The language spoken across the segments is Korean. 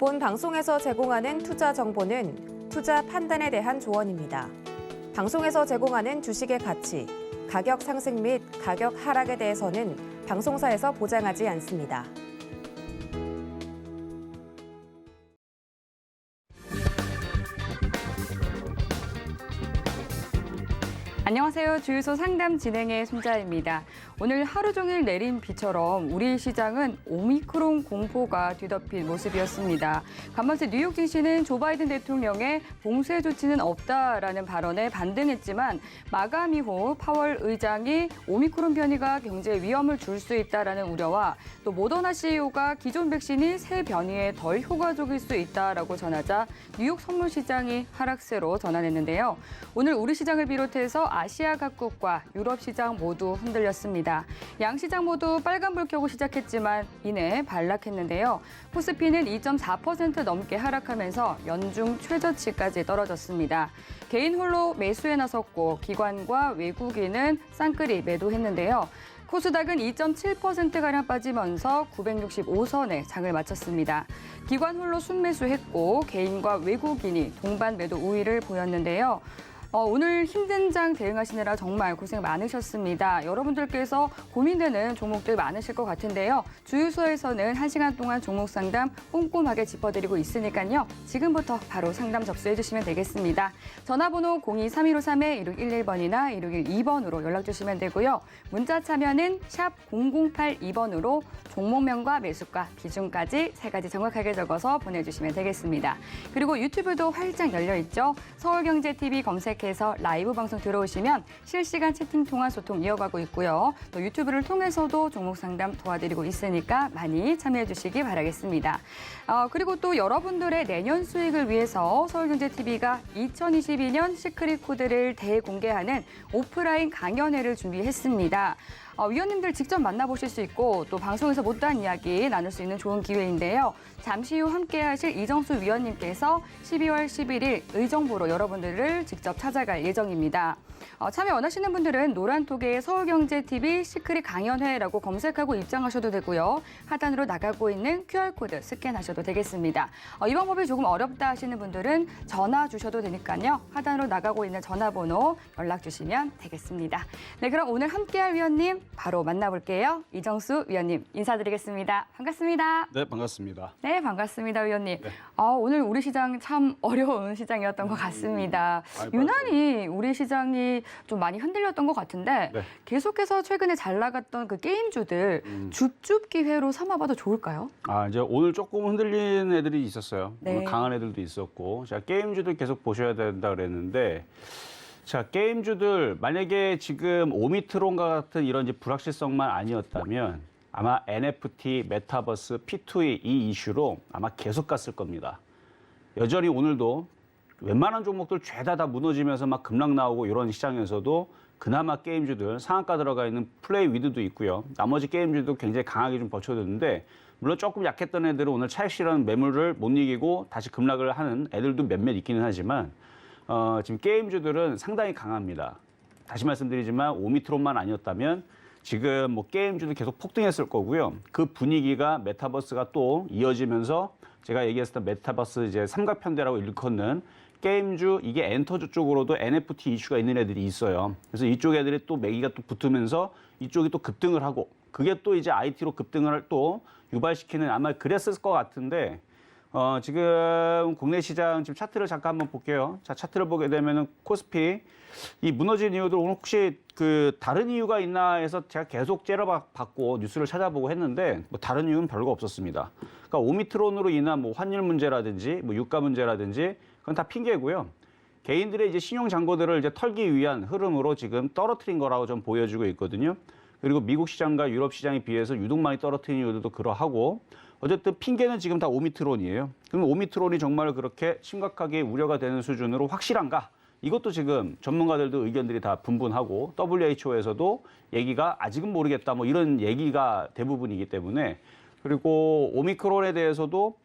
본 방송에서 제공하는 투자 정보는 투자 판단에 대한 조언입니다. 방송에서 제공하는 주식의 가치, 가격 상승 및 가격 하락에 대해서는 방송사에서 보장하지 않습니다. 안녕하세요. 주유소 상담 진행의 손자입니다. 오늘 하루 종일 내린 비처럼 우리 시장은 오미크론 공포가 뒤덮인 모습이었습니다. 간밤새 뉴욕 증시는 조 바이든 대통령의 봉쇄 조치는 없다라는 발언에 반등했지만 마감 이후 파월 의장이 오미크론 변이가 경제 위험을 줄 수 있다라는 우려와 또 모더나 CEO가 기존 백신이 새 변이에 덜 효과적일 수 있다라고 전하자 뉴욕 선물 시장이 하락세로 전환했는데요. 오늘 우리 시장을 비롯해서 아시아 각국과 유럽 시장 모두 흔들렸습니다. 양 시장 모두 빨간불 켜고 시작했지만 이내 반락했는데요. 코스피는 2.4% 넘게 하락하면서 연중 최저치까지 떨어졌습니다. 개인 홀로 매수에 나섰고 기관과 외국인은 쌍끌이 매도했는데요. 코스닥은 2.7%가량 빠지면서 965선에 장을 마쳤습니다. 기관 홀로 순매수했고 개인과 외국인이 동반 매도 우위를 보였는데요. 오늘 힘든 장 대응하시느라 정말 고생 많으셨습니다. 여러분들께서 고민되는 종목들 많으실 것 같은데요. 주유소에서는 1시간 동안 종목 상담 꼼꼼하게 짚어드리고 있으니까요. 지금부터 바로 상담 접수해 주시면 되겠습니다. 전화번호 02-3153-1611번이나 1612번으로 연락 주시면 되고요. 문자 참여는 샵 0082번으로 종목명과 매수가, 비중까지 3가지 정확하게 적어서 보내주시면 되겠습니다. 그리고 유튜브도 활짝 열려있죠. 서울경제TV 검색해서 라이브 방송 들어오시면 실시간 채팅 통화 소통 이어가고 있고요. 또 유튜브를 통해서도 종목 상담 도와드리고 있으니까 많이 참여해 주시기 바라겠습니다. 그리고 또 여러분들의 내년 수익을 위해서 서울경제TV가 2022년 시크릿 코드를 대공개하는 오프라인 강연회를 준비했습니다. 위원님들 직접 만나보실 수 있고 또 방송에서 못다한 이야기 나눌 수 있는 좋은 기회인데요. 잠시 후 함께하실 이정수 위원님께서 12월 11일 의정부로 여러분들을 직접 찾아갈 예정입니다. 참여 원하시는 분들은 노란톡에 서울경제TV 시크릿 강연회라고 검색하고 입장하셔도 되고요. 하단으로 나가고 있는 QR코드 스캔하셔도 되겠습니다. 이 방법이 조금 어렵다 하시는 분들은 전화 주셔도 되니까요. 하단으로 나가고 있는 전화번호 연락 주시면 되겠습니다. 네, 그럼 오늘 함께할 위원님 바로 만나볼게요. 이정수 위원님 인사드리겠습니다. 반갑습니다. 네, 반갑습니다. 네, 반갑습니다, 위원님. 네. 오늘 우리 시장 참 어려운 시장이었던 것 같습니다. 유난히 우리 시장이 좀 많이 흔들렸던 것 같은데 네. 계속해서 최근에 잘 나갔던 그 게임주들 줍줍 기회로 삼아봐도 좋을까요? 이제 오늘 조금 흔들린 애들이 있었어요. 네. 오늘 강한 애들도 있었고. 자, 게임주들 계속 보셔야 된다 그랬는데, 자, 게임주들 만약에 지금 오미크론과 같은 이런 이제 불확실성만 아니었다면 아마 NFT, 메타버스, P2E 이 이슈로 아마 계속 갔을 겁니다. 여전히 오늘도 웬만한 종목들 죄다 다 무너지면서 막 급락 나오고 이런 시장에서도 그나마 게임주들 상한가 들어가 있는 플레이 위드도 있고요. 나머지 게임주도 굉장히 강하게 좀 버텨줬는데 물론 조금 약했던 애들은 오늘 차익실현 매물을 못 이기고 다시 급락을 하는 애들도 몇몇 있기는 하지만 지금 게임주들은 상당히 강합니다. 다시 말씀드리지만 오미크론만 아니었다면 지금 뭐 게임주도 계속 폭등했을 거고요. 그 분위기가 메타버스가 또 이어지면서 제가 얘기했었던 메타버스 이제 삼각편대라고 일컫는 게임주, 이게 엔터주 쪽으로도 NFT 이슈가 있는 애들이 있어요. 그래서 이쪽 애들이 또 매기가 또 붙으면서 이쪽이 또 급등을 하고 그게 또 이제 IT로 급등을 또 유발시키는 아마 그랬을 것 같은데 지금 국내 시장 지금 차트를 잠깐 한번 볼게요. 자, 차트를 보게 되면은 코스피 이 무너진 이유들 오늘 혹시 그 다른 이유가 있나 해서 제가 계속 째려봤고 뉴스를 찾아보고 했는데 뭐 다른 이유는 별거 없었습니다. 그러니까 오미크론으로 인한 뭐 환율 문제라든지 뭐 유가 문제라든지 그건 다 핑계고요. 개인들의 이제 신용 잔고들을 이제 털기 위한 흐름으로 지금 떨어뜨린 거라고 좀 보여지고 있거든요. 그리고 미국 시장과 유럽 시장에 비해서 유독 많이 떨어뜨린 이유들도 그러하고 어쨌든 핑계는 지금 다 오미크론이에요. 그럼 오미크론이 정말 그렇게 심각하게 우려가 되는 수준으로 확실한가? 이것도 지금 전문가들도 의견들이 다 분분하고 WHO에서도 얘기가 아직은 모르겠다 뭐 이런 얘기가 대부분이기 때문에 그리고 오미크론에 대해서도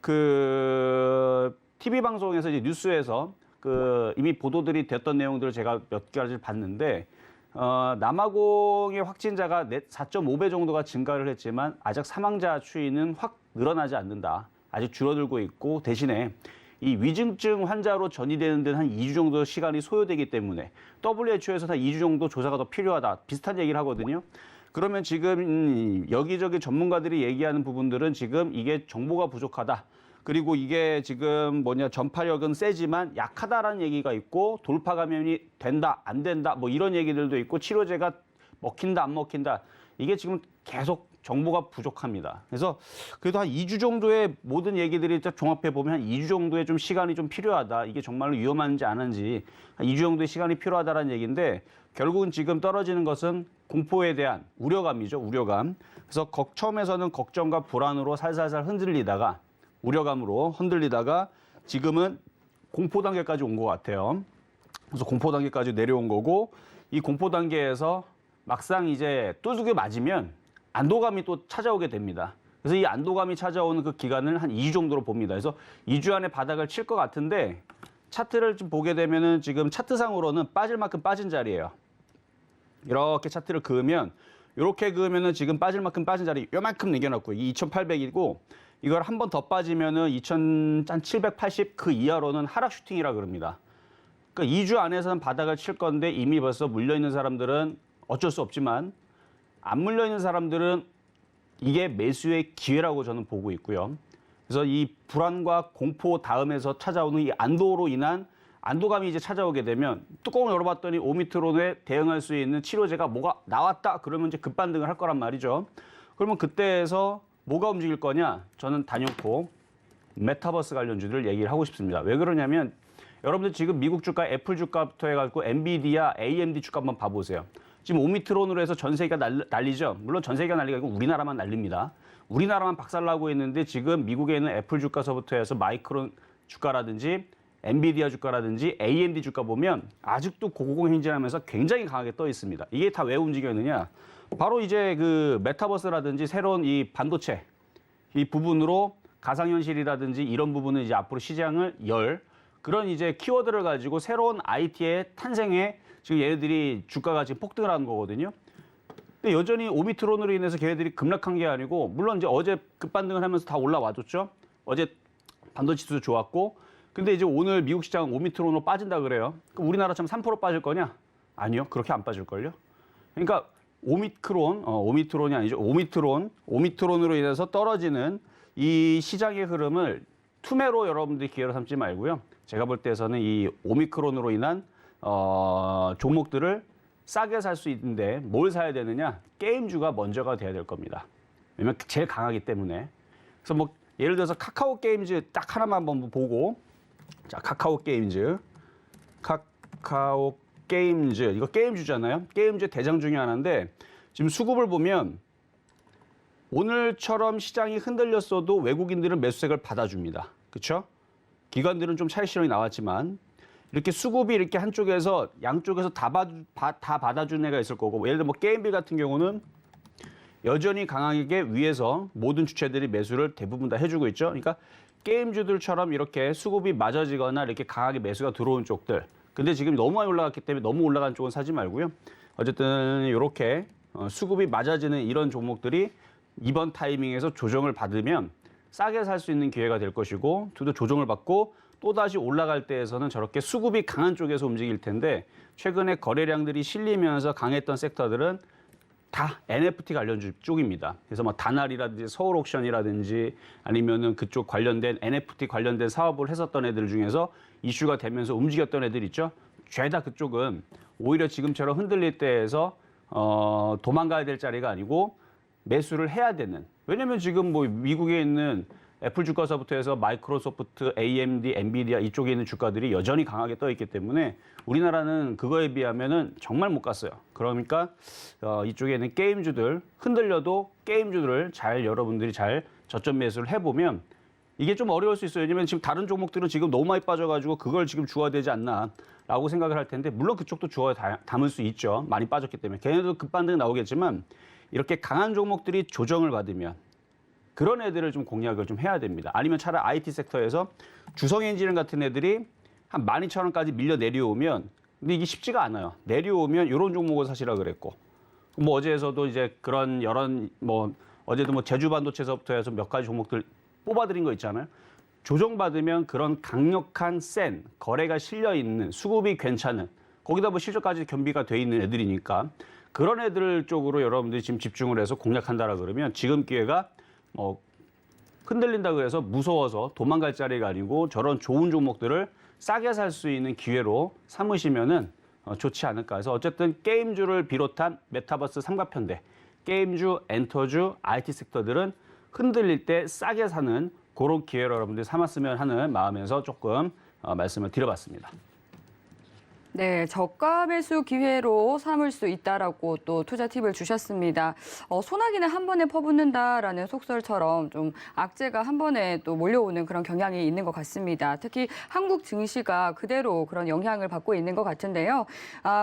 그 TV 방송에서 이제 뉴스에서 그 이미 보도들이 됐던 내용들을 제가 몇 가지를 봤는데 남아공의 확진자가 4.5배 정도가 증가를 했지만 아직 사망자 추이는 확 늘어나지 않는다. 아직 줄어들고 있고 대신에 이 위중증 환자로 전이되는 데는 한 2주 정도 시간이 소요되기 때문에 WHO에서 한 2주 정도 조사가 더 필요하다. 비슷한 얘기를 하거든요. 그러면 지금 여기저기 전문가들이 얘기하는 부분들은 지금 이게 정보가 부족하다. 그리고 이게 지금 전파력은 세지만 약하다라는 얘기가 있고 돌파 감염이 된다, 안 된다, 뭐 이런 얘기들도 있고 치료제가 먹힌다, 안 먹힌다. 이게 지금 계속 정보가 부족합니다. 그래서 그래도 한 2주 정도의 모든 얘기들이 종합해 보면 한 2주 정도의 좀 시간이 좀 필요하다. 이게 정말로 위험한지 안 한지 한 2주 정도의 시간이 필요하다라는 얘기인데 결국은 지금 떨어지는 것은 공포에 대한 우려감이죠. 우려감. 그래서 처음에서는 걱정과 불안으로 살살살 흔들리다가 우려감으로 흔들리다가 지금은 공포 단계까지 온 것 같아요. 그래서 공포 단계까지 내려온 거고 이 공포 단계에서 막상 이제 뚜둑이 맞으면 안도감이 또 찾아오게 됩니다. 그래서 이 안도감이 찾아오는 그 기간을 한 2주 정도로 봅니다. 그래서 2주 안에 바닥을 칠 것 같은데 차트를 좀 보게 되면은 지금 차트상으로는 빠질 만큼 빠진 자리예요. 이렇게 차트를 그으면 이렇게 그으면은 지금 빠질 만큼 빠진 자리 요만큼 남겨놨고 이 2,800이고 이걸 한 번 더 빠지면은 2,780 그 이하로는 하락 슈팅이라 그럽니다. 그러니까 2주 안에서는 바닥을 칠 건데 이미 벌써 물려 있는 사람들은 어쩔 수 없지만 안 물려 있는 사람들은 이게 매수의 기회라고 저는 보고 있고요. 그래서 이 불안과 공포 다음에서 찾아오는 이 안도로 인한 안도감이 이제 찾아오게 되면 뚜껑을 열어봤더니 오미크론에 대응할 수 있는 치료제가 뭐가 나왔다 그러면 이제 급반등을 할 거란 말이죠. 그러면 그때에서 뭐가 움직일 거냐? 저는 단연코 메타버스 관련주들을 얘기를 하고 싶습니다. 왜 그러냐면 여러분들 지금 미국 주가, 애플 주가부터 해가지고 엔비디아, AMD 주가 한번 봐보세요. 지금 오미크론으로 해서 전 세계가 난리죠. 물론 전 세계가 난리가 아니고 우리나라만 난립니다. 우리나라만 박살나고 있는데 지금 미국에 있는 애플 주가서부터 해서 마이크론 주가라든지 엔비디아 주가라든지 AMD 주가 보면 아직도 고공행진하면서 굉장히 강하게 떠 있습니다. 이게 다 왜 움직였느냐? 바로 이제 그 메타버스라든지 새로운 이 반도체 이 부분으로 가상현실이라든지 이런 부분은 이제 앞으로 시장을 그런 이제 키워드를 가지고 새로운 IT의 탄생에 지금 얘네들이 주가가 지금 폭등을 하는 거거든요. 근데 여전히 오미크론으로 인해서 걔네들이 급락한 게 아니고 물론 이제 어제 급반등을 하면서 다 올라와줬죠. 어제 반도체 지수도 좋았고 근데 이제 오늘 미국 시장 오미크론으로 빠진다 그래요. 그럼 우리나라처럼 3% 빠질 거냐? 아니요. 그렇게 안 빠질걸요. 그러니까 오미크론이 아니죠. 오미크론으로 인해서 떨어지는 이 시장의 흐름을 투매로 여러분들이 기회로 삼지 말고요. 제가 볼 때에서는 이 오미크론으로 인한 종목들을 싸게 살 수 있는데 뭘 사야 되느냐? 게임주가 먼저가 돼야 될 겁니다. 왜냐면 제일 강하기 때문에. 그래서 뭐 예를 들어서 카카오 게임즈 딱 하나만 한번 보고 자, 카카오 게임즈 이거 게임주잖아요. 게임주 대장 중에 하나인데 지금 수급을 보면 오늘처럼 시장이 흔들렸어도 외국인들은 매수세를 받아줍니다. 그렇죠? 기관들은 좀 차익 실현이 나왔지만 이렇게 수급이 이렇게 한쪽에서 양쪽에서 다 받아준 애가 있을 거고 예를 들어 뭐 게임비 같은 경우는 여전히 강하게 위에서 모든 주체들이 매수를 대부분 다 해주고 있죠. 그러니까 게임주들처럼 이렇게 수급이 맞아지거나 이렇게 강하게 매수가 들어온 쪽들. 근데 지금 너무 많이 올라갔기 때문에 너무 올라간 쪽은 사지 말고요. 어쨌든 이렇게 수급이 맞아지는 이런 종목들이 이번 타이밍에서 조정을 받으면 싸게 살 수 있는 기회가 될 것이고 또 조정을 받고 또다시 올라갈 때에서는 저렇게 수급이 강한 쪽에서 움직일 텐데 최근에 거래량들이 실리면서 강했던 섹터들은 다 NFT 관련 쪽입니다. 그래서 뭐 다날이라든지 서울옥션이라든지 아니면은 그쪽 관련된 NFT 관련된 사업을 했었던 애들 중에서 이슈가 되면서 움직였던 애들 있죠. 죄다 그쪽은 오히려 지금처럼 흔들릴 때에서 도망가야 될 자리가 아니고 매수를 해야 되는. 왜냐면 지금 뭐 미국에 있는 애플 주가서부터 해서 마이크로소프트, AMD, 엔비디아 이쪽에 있는 주가들이 여전히 강하게 떠 있기 때문에 우리나라는 그거에 비하면은 정말 못 갔어요. 그러니까 이쪽에 있는 게임주들 흔들려도 게임주들을 잘 여러분들이 잘 저점 매수를 해보면 이게 좀 어려울 수 있어요. 왜냐면 지금 다른 종목들은 지금 너무 많이 빠져가지고 그걸 지금 주어야 되지 않나라고 생각을 할 텐데 물론 그쪽도 주어 담을 수 있죠. 많이 빠졌기 때문에 걔네도 급반등 나오겠지만 이렇게 강한 종목들이 조정을 받으면 그런 애들을 좀 공략을 좀 해야 됩니다. 아니면 차라리 IT 섹터에서 주성엔지니어링 같은 애들이 한 12,000원까지 밀려 내려오면 근데 이게 쉽지가 않아요. 내려오면 이런 종목을 사시라 그랬고 뭐 어제에서도 이제 그런 여러 뭐 어제도 뭐 제주 반도체에서부터 해서 몇 가지 종목들 뽑아드린 거 있잖아요. 조정받으면 그런 강력한 센 거래가 실려 있는 수급이 괜찮은 거기다 뭐 실적까지 겸비가 돼 있는 애들이니까 그런 애들 쪽으로 여러분들이 지금 집중을 해서 공략한다라 그러면 지금 기회가 흔들린다 그래서 무서워서 도망갈 자리가 아니고 저런 좋은 종목들을 싸게 살 수 있는 기회로 삼으시면은 좋지 않을까 해서 어쨌든 게임주를 비롯한 메타버스 삼각편대, 게임주, 엔터주, IT 섹터들은 흔들릴 때 싸게 사는 그런 기회로 여러분들이 삼았으면 하는 마음에서 조금 말씀을 드려봤습니다. 네, 저가 매수 기회로 삼을 수 있다라고 또 투자 팁을 주셨습니다. 소나기는 한 번에 퍼붓는다라는 속설처럼 좀 악재가 한 번에 또 몰려오는 그런 경향이 있는 것 같습니다. 특히 한국 증시가 그대로 그런 영향을 받고 있는 것 같은데요.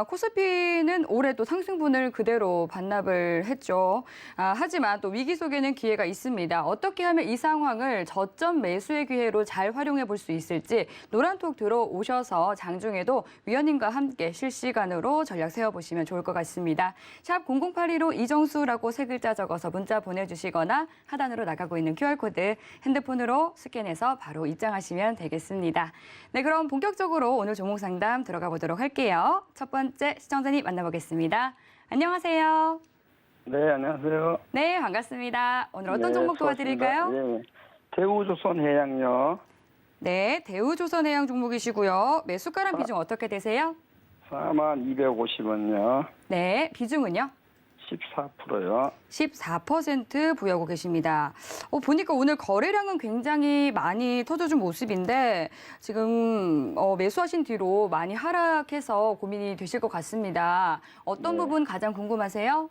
코스피는 올해 또 상승분을 그대로 반납을 했죠. 하지만 또 위기 속에는 기회가 있습니다. 어떻게 하면 이 상황을 저점 매수의 기회로 잘 활용해 볼 수 있을지 노란톡 들어오셔서 장중에도 위원님 과 함께 실시간으로 전략 세워보시면 좋을 것 같습니다. 샵 0082로 이정수라고 세 글자 적어서 문자 보내주시거나 하단으로 나가고 있는 QR코드 핸드폰으로 스캔해서 바로 입장하시면 되겠습니다. 네, 그럼 본격적으로 오늘 종목 상담 들어가 보도록 할게요. 첫 번째 시청자님 만나보겠습니다. 안녕하세요. 네, 안녕하세요. 네, 반갑습니다. 오늘 어떤 네, 종목 수고하셨습니다. 도와드릴까요? 예, 대우조선해양요. 네, 대우조선해양 종목이시고요. 매수가랑 비중 어떻게 되세요? 4250원요. 네, 비중은요? 14%요. 14% 보유하고 계십니다. 보니까 오늘 거래량은 굉장히 많이 터져준 모습인데 지금 매수하신 뒤로 많이 하락해서 고민이 되실 것 같습니다. 어떤 부분 가장 궁금하세요?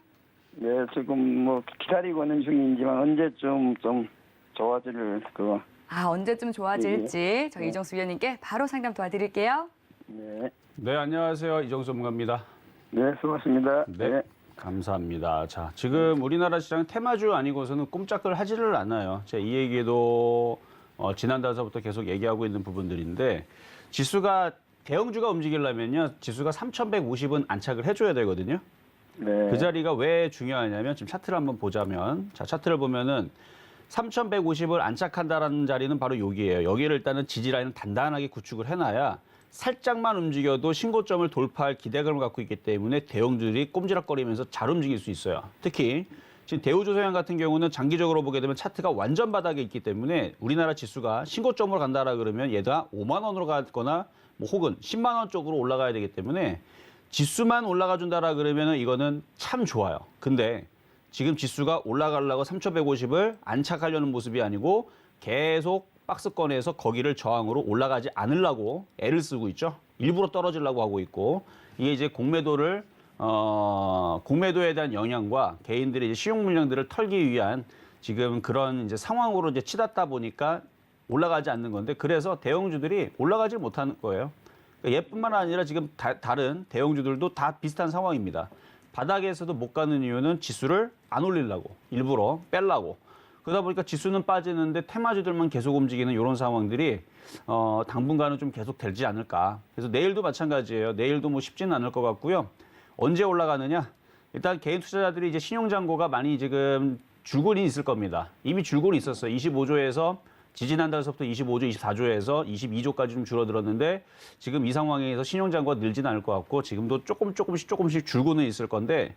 네, 지금 뭐 기다리고 있는 중이지만 언제쯤 좀 좋아질 그. 언제쯤 좋아질지 저희 이정수 위원님께 바로 상담 도와드릴게요. 네. 네, 안녕하세요. 이정수 전문가입니다. 네, 수고하셨습니다. 네. 감사합니다. 자, 지금 우리나라 시장 테마주 아니고서는 꼼짝을 하지를 않아요. 제가 이 얘기도 지난달서부터 계속 얘기하고 있는 부분들인데 지수가 대형주가 움직이려면요. 지수가 3,150은 안착을 해줘야 되거든요. 네. 그 자리가 왜 중요하냐면 지금 차트를 한번 보자면 자, 차트를 보면은 3,150을 안착한다라는 자리는 바로 여기예요. 여기를 일단은 지지라인을 단단하게 구축을 해놔야 살짝만 움직여도 신고점을 돌파할 기대감을 갖고 있기 때문에 대형주들이 꼼지락거리면서 잘 움직일 수 있어요. 특히 지금 대우조선해양 같은 경우는 장기적으로 보게 되면 차트가 완전 바닥에 있기 때문에 우리나라 지수가 신고점으로 간다라 그러면 얘가 5만 원으로 가거나 뭐 혹은 10만 원 쪽으로 올라가야 되기 때문에 지수만 올라가 준다라 그러면 이거는 참 좋아요. 근데 지금 지수가 올라가려고 3,150을 안착하려는 모습이 아니고 계속 박스권에서 거기를 저항으로 올라가지 않으려고 애를 쓰고 있죠. 일부러 떨어지려고 하고 있고 이게 이제 공매도에 대한 영향과 개인들의 이제 시용 물량들을 털기 위한 지금 그런 이제 상황으로 이제 치닫다 보니까 올라가지 않는 건데 그래서 대형주들이 올라가지 못하는 거예요. 그러니까 얘뿐만 아니라 지금 다른 대형주들도 다 비슷한 상황입니다. 바닥에서도 못 가는 이유는 지수를 안 올리려고 일부러 빼려고 그러다 보니까 지수는 빠지는데 테마주들만 계속 움직이는 이런 상황들이 당분간은 좀 계속 되지 않을까. 그래서 내일도 마찬가지예요. 내일도 뭐 쉽지는 않을 것 같고요. 언제 올라가느냐? 일단 개인 투자자들이 이제 신용잔고가 많이 지금 줄곤이 있을 겁니다. 이미 줄곤이 있었어요. 25조에서 지지난달서부터 25조, 24조에서 22조까지 좀 줄어들었는데 지금 이 상황에서 신용잔고가 늘지는 않을 것 같고 지금도 조금씩 줄고는 있을 건데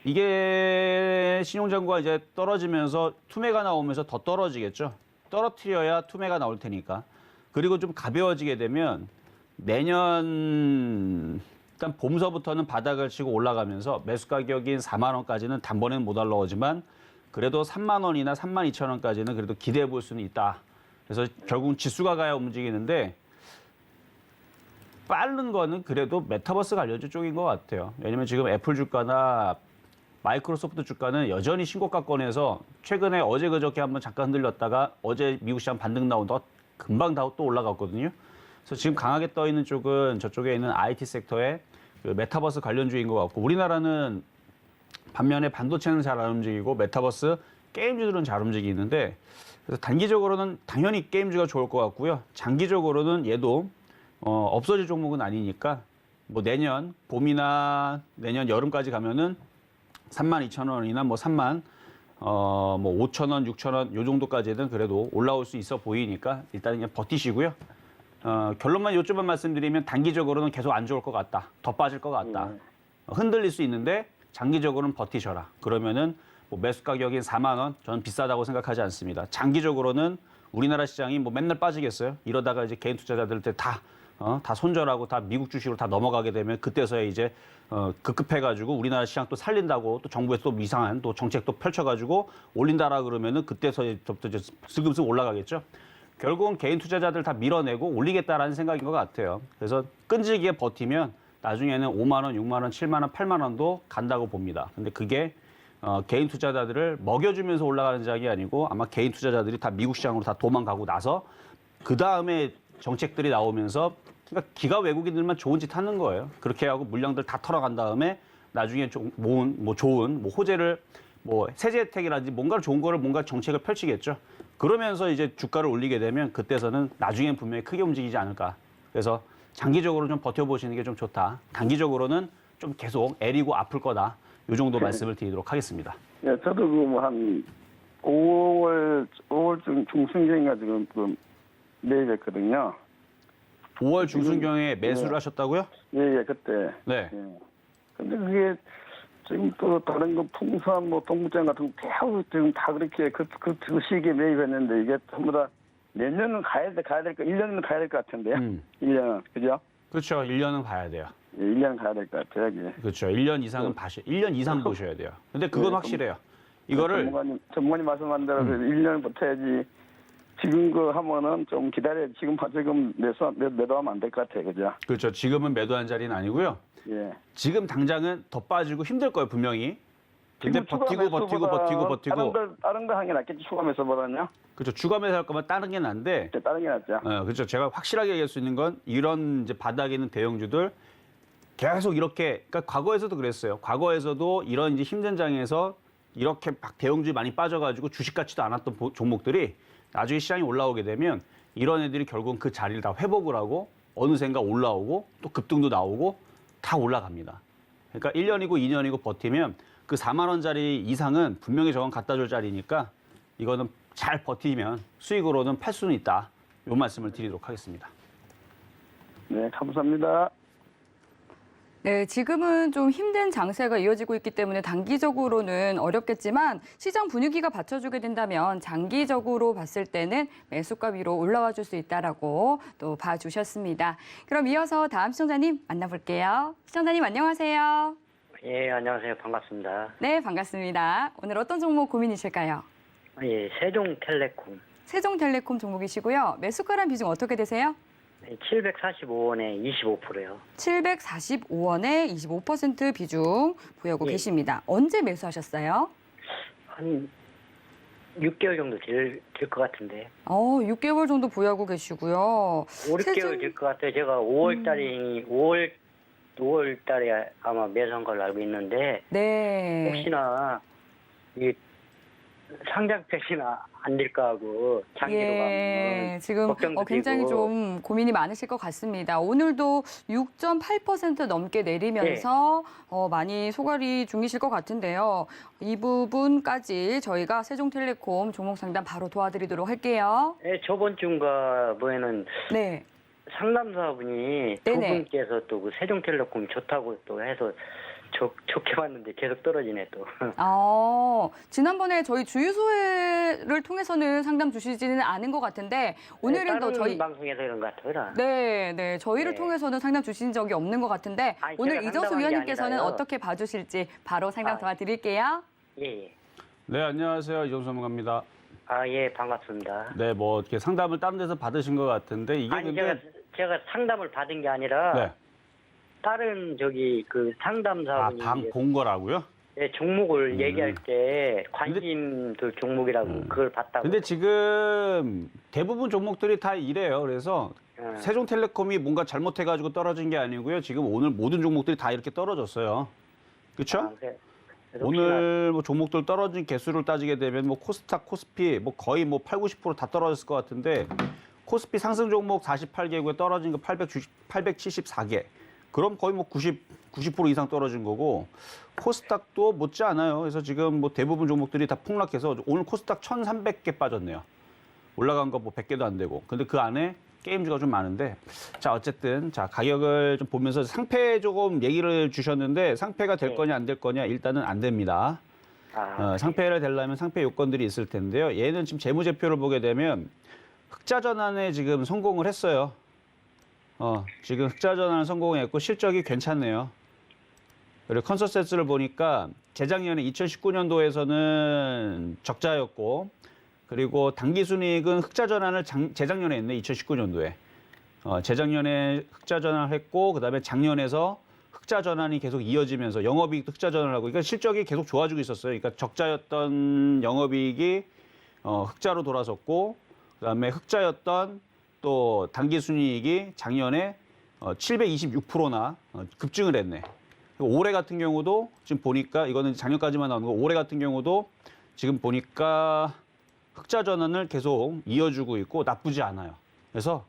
이게 신용잔고가 이제 떨어지면서 투매가 나오면서 더 떨어지겠죠. 떨어뜨려야 투매가 나올 테니까. 그리고 좀 가벼워지게 되면 내년 일단 봄서부터는 바닥을 치고 올라가면서 매수 가격인 4만 원까지는 단번에는 못 올라오지만 그래도 3만 원이나 3만 2천 원까지는 그래도 기대해 볼 수는 있다. 그래서 결국 지수가 가야 움직이는데 빠른 거는 그래도 메타버스 관련주 쪽인 것 같아요. 왜냐면 지금 애플 주가나 마이크로소프트 주가는 여전히 신고가권에서 최근에 어제 그저께 한번 잠깐 흔들렸다가 어제 미국 시장 반등 나오다가 금방 다 또 올라갔거든요. 그래서 지금 강하게 떠 있는 쪽은 저쪽에 있는 IT 섹터의 그 메타버스 관련주인 것 같고 우리나라는 반면에 반도체는 잘 안 움직이고 메타버스 게임주들은 잘 움직이는데 그래서 단기적으로는 당연히 게임주가 좋을 것 같고요. 장기적으로는 얘도 없어질 종목은 아니니까 뭐 내년 봄이나 내년 여름까지 가면은 32,000원이나 뭐 3만 뭐 5,000원, 6,000원 요 정도까지는 그래도 올라올 수 있어 보이니까 일단 그냥 버티시고요. 결론만 요점만 말씀드리면 단기적으로는 계속 안 좋을 것 같다. 더 빠질 것 같다. 흔들릴 수 있는데 장기적으로는 버티셔라. 그러면은 뭐 매수 가격인 4만 원 저는 비싸다고 생각하지 않습니다. 장기적으로는 우리나라 시장이 뭐 맨날 빠지겠어요. 이러다가 이제 개인 투자자들한테 다 손절하고 다 미국 주식으로 다 넘어가게 되면 그때서야 이제 급급해가지고 우리나라 시장 또 살린다고 또 정부에서 또 이상한 또 정책도 펼쳐가지고 올린다라 그러면은 그때서부터 이제 슬금슬금 올라가겠죠. 결국은 개인 투자자들 다 밀어내고 올리겠다라는 생각인 것 같아요. 그래서 끈질기게 버티면 나중에는 5만 원, 6만 원, 7만 원, 8만 원도 간다고 봅니다. 근데 그게 개인 투자자들을 먹여주면서 올라가는 장이 아니고 아마 개인 투자자들이 다 미국 시장으로 다 도망가고 나서 그 다음에 정책들이 나오면서 그러니까 기가 외국인들만 좋은 짓 하는 거예요. 그렇게 하고 물량들 다 털어간 다음에 나중에 좀 모은 뭐 좋은 뭐 호재를 뭐 세제 혜택이라든지 뭔가 좋은 거를 뭔가 정책을 펼치겠죠. 그러면서 이제 주가를 올리게 되면 그때서는 나중엔 분명히 크게 움직이지 않을까. 그래서 장기적으로 좀 버텨보시는 게 좀 좋다. 단기적으로는 좀 계속 애리고 아플 거다. 이 정도 말씀을 드리도록 하겠습니다. 예, 저도 한 5월 중순경인가 지금 매입했거든요. 5월 중순경에 매수를 하셨다고요? 예, 그때. 네. 예. 근데 그게 지금 또 다른 거 풍산 뭐 동부장 같은 거 계속 지금 다 그렇게 그 시기에 매입했는데 이게 전부 다 내년은 가야 될 거, 1년은 가야 될 것 같은데요. 1년은, 그죠? 그렇죠. 1년은 가야 돼요. 예, 1년 가야 될 것 같아요, 이게. 그렇죠. 1년 이상은 1년 이상 보셔야 돼요. 근데 그건 확실해요. 이거를 전문가님 말씀한 대로 1년 버텨야지. 지금 그 하면은 좀 기다려. 지금 매도하면 안 될 것 같아요, 그죠? 그렇죠. 지금은 매도한 자리는 아니고요. 예. 지금 당장은 더 빠지고 힘들 거예요, 분명히. 근데 지금 버티고 다른 거 하는 게 낫겠지, 추가 매수보다는요? 그렇죠. 주가 매수할 거면 다른 게 난데 다른 게 낫죠. 그렇죠. 제가 확실하게 얘기할 수 있는 건 이런 이제 바닥에 있는 대형주들 계속 이렇게 그러니까 과거에서도 그랬어요. 과거에서도 이런 이제 힘든 장에서 이렇게 막 대형주에 많이 빠져가지고 주식 같지도 않았던 종목들이 나중에 시장이 올라오게 되면 이런 애들이 결국은 그 자리를 다 회복을 하고 어느샌가 올라오고 또 급등도 나오고 다 올라갑니다. 그러니까 1년이고 2년이고 버티면 그 4만 원짜리 이상은 분명히 저건 갖다 줄 자리니까 이거는 잘 버티면 수익으로는 팔 수는 있다. 이 말씀을 드리도록 하겠습니다. 네, 감사합니다. 네, 지금은 좀 힘든 장세가 이어지고 있기 때문에 단기적으로는 어렵겠지만 시장 분위기가 받쳐주게 된다면 장기적으로 봤을 때는 매수가 위로 올라와 줄 수 있다라고 또 봐주셨습니다. 그럼 이어서 다음 시청자님 만나볼게요. 시청자님 안녕하세요. 예, 안녕하세요. 반갑습니다. 네, 반갑습니다. 오늘 어떤 종목 고민이실까요? 예, 세종텔레콤. 세종텔레콤 종목이시고요. 매수가란 비중 어떻게 되세요? 745원에 25%요. 745원에 25% 비중 보유하고 예. 계십니다. 언제 매수하셨어요? 한 6개월 정도 될 것 같은데. 6개월 정도 보유하고 계시고요. 5, 6개월 될 것 같아요. 제가 5월 달에 아마 매수한 걸로 알고 있는데, 네. 혹시나 이 상장폐지나 안 될까 하고 장기로 가면 지금 걱정도 굉장히 되고. 좀 고민이 많으실 것 같습니다. 오늘도 6.8% 넘게 내리면서 많이 소갈이 중이실 것 같은데요. 이 부분까지 저희가 세종텔레콤 종목 상담 바로 도와드리도록 할게요. 예, 저번 주인가 뭐에는 네. 상담사분이 두 네네. 분께서 또 그 세종텔레콤 좋다고 또 해서 좋게 봤는데 계속 떨어지네 또. 지난번에 저희 주유소를 통해서는 상담 주시지는 않은 것 같은데 오늘은 또 다른 저희 방송에서 그런 것 같아요. 네, 저희를 네. 통해서는 상담 주신 적이 없는 것 같은데 아니, 오늘 제가 이정수 상담한 게 위원님께서는 아니라요. 어떻게 봐주실지 바로 상담 도와드릴게요. 예. 네, 안녕하세요. 이정수 전문가입니다. 예, 반갑습니다. 네, 뭐 이렇게 상담을 다른 데서 받으신 것 같은데 이게 아니 근데 제가 상담을 받은 게 아니라 네. 다른 저기 그 상담사분이 방 본 거라고요? 종목을 얘기할 때 관심 들 종목이라고 그걸 봤다고. 근데 지금 대부분 종목들이 다 이래요. 그래서 세종텔레콤이 뭔가 잘못해가지고 떨어진 게 아니고요. 지금 오늘 모든 종목들이 다 이렇게 떨어졌어요. 그렇죠? 그래서 오늘 뭐 종목들 떨어진 개수를 따지게 되면 뭐 코스닥, 코스피 뭐 거의 뭐 8, 90% 다 떨어졌을 것 같은데 코스피 상승 종목 48개국에 떨어진 거 874개. 그럼 거의 뭐 90 90% 이상 떨어진 거고 코스닥도 못지 않아요. 그래서 지금 뭐 대부분 종목들이 다 폭락해서 오늘 코스닥 1,300개 빠졌네요. 올라간 거 뭐 100개도 안 되고. 근데 그 안에 게임주가 좀 많은데 자 어쨌든 자 가격을 좀 보면서 상패 조금 얘기를 주셨는데 상패가 될 거냐 안 될 거냐 일단은 안 됩니다. 상패를 되려면 상패 요건들이 있을 텐데요. 얘는 지금 재무제표를 보게 되면 흑자 전환에 지금 성공을 했어요. 지금 흑자 전환을 성공했고 실적이 괜찮네요. 그리고 컨센서스를 보니까 재작년에 2019년도에서는 적자였고 그리고 당기순이익은 흑자 전환을 재작년에 했네. 2019년도에. 재작년에 흑자 전환을 했고 그다음에 작년에서 흑자 전환이 계속 이어지면서 영업이익도 흑자 전환을 하고 그러니까 실적이 계속 좋아지고 있었어요. 그러니까 적자였던 영업이익이 흑자로 돌아섰고 그다음에 흑자였던 또 당기순이익이 작년에 726%나 급증을 했네. 올해 같은 경우도 지금 보니까 이거는 작년까지만 나오는 거 올해 같은 경우도 지금 보니까 흑자 전환을 계속 이어주고 있고 나쁘지 않아요. 그래서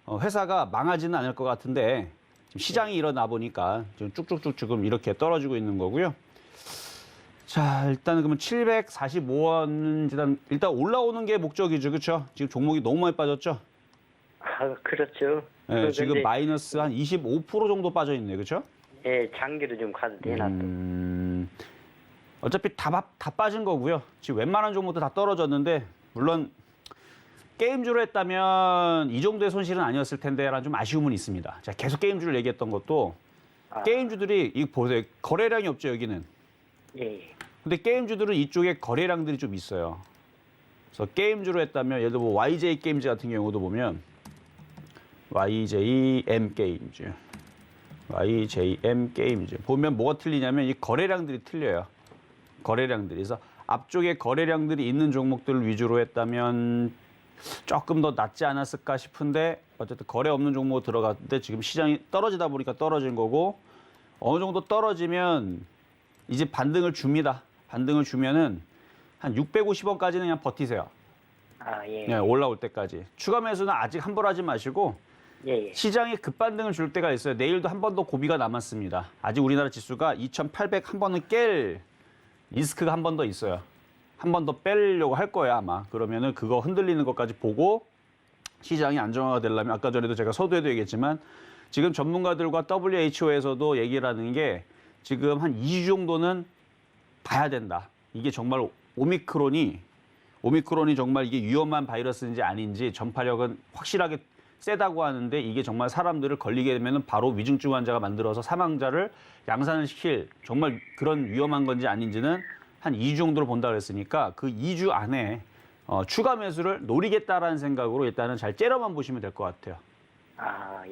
회사가 망하지는 않을 것 같은데 지금 시장이 일어나 보니까 지금 쭉쭉쭉 지금 이렇게 떨어지고 있는 거고요. 자, 일단 그러면 745원 일단 올라오는 게 목적이죠. 그렇죠? 지금 종목이 너무 많이 빠졌죠? 그렇죠. 네, 지금 마이너스 한 25% 정도 빠져 있네요. 그렇죠? 예, 장기로 좀 가도 되나 또. 어차피 다 빠진 거고요. 지금 웬만한 종목도 다 떨어졌는데 물론 게임주로 했다면 이 정도의 손실은 아니었을 텐데라는 좀 아쉬움은 있습니다. 자, 계속 게임주를 얘기했던 것도 게임주들이 이거 보세요. 거래량이 없죠, 여기는. 예. 근데 게임주들은 이쪽에 거래량들이 좀 있어요. 그래서 게임주로 했다면 예를 들어 뭐 YJ 게임즈 같은 경우도 보면 YJM 게임즈 보면 뭐가 틀리냐면 이 거래량들이 틀려요. 거래량들이. 그래서 앞쪽에 거래량들이 있는 종목들을 위주로 했다면 조금 더 낫지 않았을까 싶은데 어쨌든 거래 없는 종목 들어갔는데 지금 시장이 떨어지다 보니까 떨어진 거고 어느 정도 떨어지면 이제 반등을 줍니다. 반등을 주면은 한 650원까지는 그냥 버티세요. 예. 네, 올라올 때까지. 추가 매수는 아직 함부로 하지 마시고 예. 시장이 급반등을 줄 때가 있어요. 내일도 한 번 더 고비가 남았습니다. 아직 우리나라 지수가 2,800 한 번은 깰 리스크가 한 번 더 있어요. 한 번 더 빼려고 할 거예요, 아마. 그러면은 그거 흔들리는 것까지 보고 시장이 안정화가 되려면 아까 전에도 제가 서두에도 얘기했지만 지금 전문가들과 WHO에서도 얘기를 하는 게 지금 한 2주 정도는 봐야 된다. 이게 정말 오미크론이 정말 이게 위험한 바이러스인지 아닌지 전파력은 확실하게 세다고 하는데 이게 정말 사람들을 걸리게 되면 바로 위중증 환자가 만들어서 사망자를 양산을 시킬 정말 그런 위험한 건지 아닌지는 한 2주 정도로 본다 그랬으니까 그 2주 안에 추가 매수를 노리겠다라는 생각으로 일단은 잘 째려만 보시면 될 것 같아요.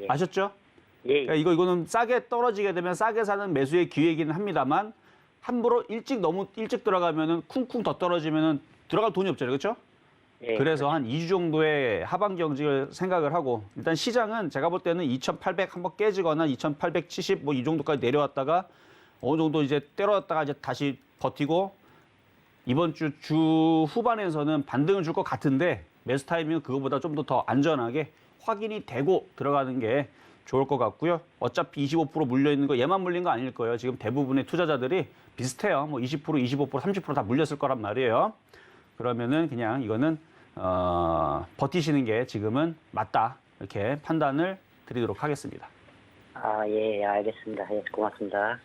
예. 아셨죠? 예. 그러니까 이거는 싸게 떨어지게 되면 싸게 사는 매수의 기회이기는 합니다만 함부로 너무 일찍 들어가면은 쿵쿵 더 떨어지면은 들어갈 돈이 없잖아요. 그렇죠? 예. 그래서 한 2주 정도의 하반 경직을 생각을 하고 일단 시장은 제가 볼 때는 2,800 한번 깨지거나 2,870 뭐 이 정도까지 내려왔다가 어느 정도 이제 때렸다가 이제 다시 버티고 이번 주 후반에서는 반등을 줄 것 같은데 매수 타이밍은 그거보다 좀 더 안전하게 확인이 되고 들어가는 게 좋을 것 같고요. 어차피 25% 물려 있는 거 얘만 물린 거 아닐 거예요. 지금 대부분의 투자자들이 비슷해요. 뭐 20%, 25%, 30% 다 물렸을 거란 말이에요. 그러면은 그냥 이거는 버티시는 게 지금은 맞다. 이렇게 판단을 드리도록 하겠습니다. 예, 알겠습니다. 예, 고맙습니다.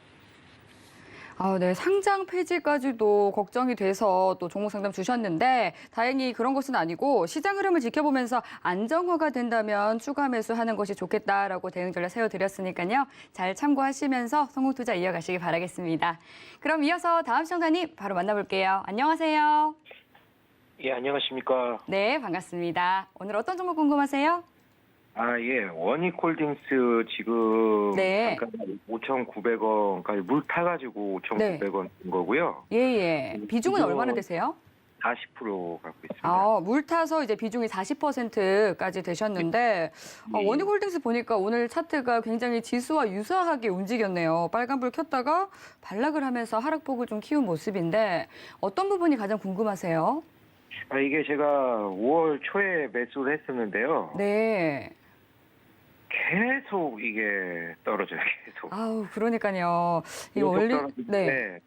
네, 상장 폐지까지도 걱정이 돼서 또 종목 상담 주셨는데 다행히 그런 것은 아니고 시장 흐름을 지켜보면서 안정화가 된다면 추가 매수하는 것이 좋겠다라고 대응 전략 세워드렸으니까요. 잘 참고하시면서 성공 투자 이어가시기 바라겠습니다. 그럼 이어서 다음 시청자님 바로 만나볼게요. 안녕하세요. 예, 안녕하십니까. 네, 반갑습니다. 오늘 어떤 종목 궁금하세요? 예, 원익홀딩스 지금 네. 잠깐 5,900원까지 물 타가지고 5,900원 된 거고요. 예. 비중은 얼마나 되세요? 40% 갖고 있습니다. 물 타서 이제 비중이 40%까지 되셨는데 원익홀딩스 보니까 오늘 차트가 굉장히 지수와 유사하게 움직였네요. 빨간불 켰다가 반락을 하면서 하락폭을 좀 키운 모습인데 어떤 부분이 가장 궁금하세요? 이게 제가 5월 초에 매수를 했었는데요. 네. 계속 이게 떨어져요. 계속. 아우, 그러니까요. 이 계속 원리 떨어지는데 네.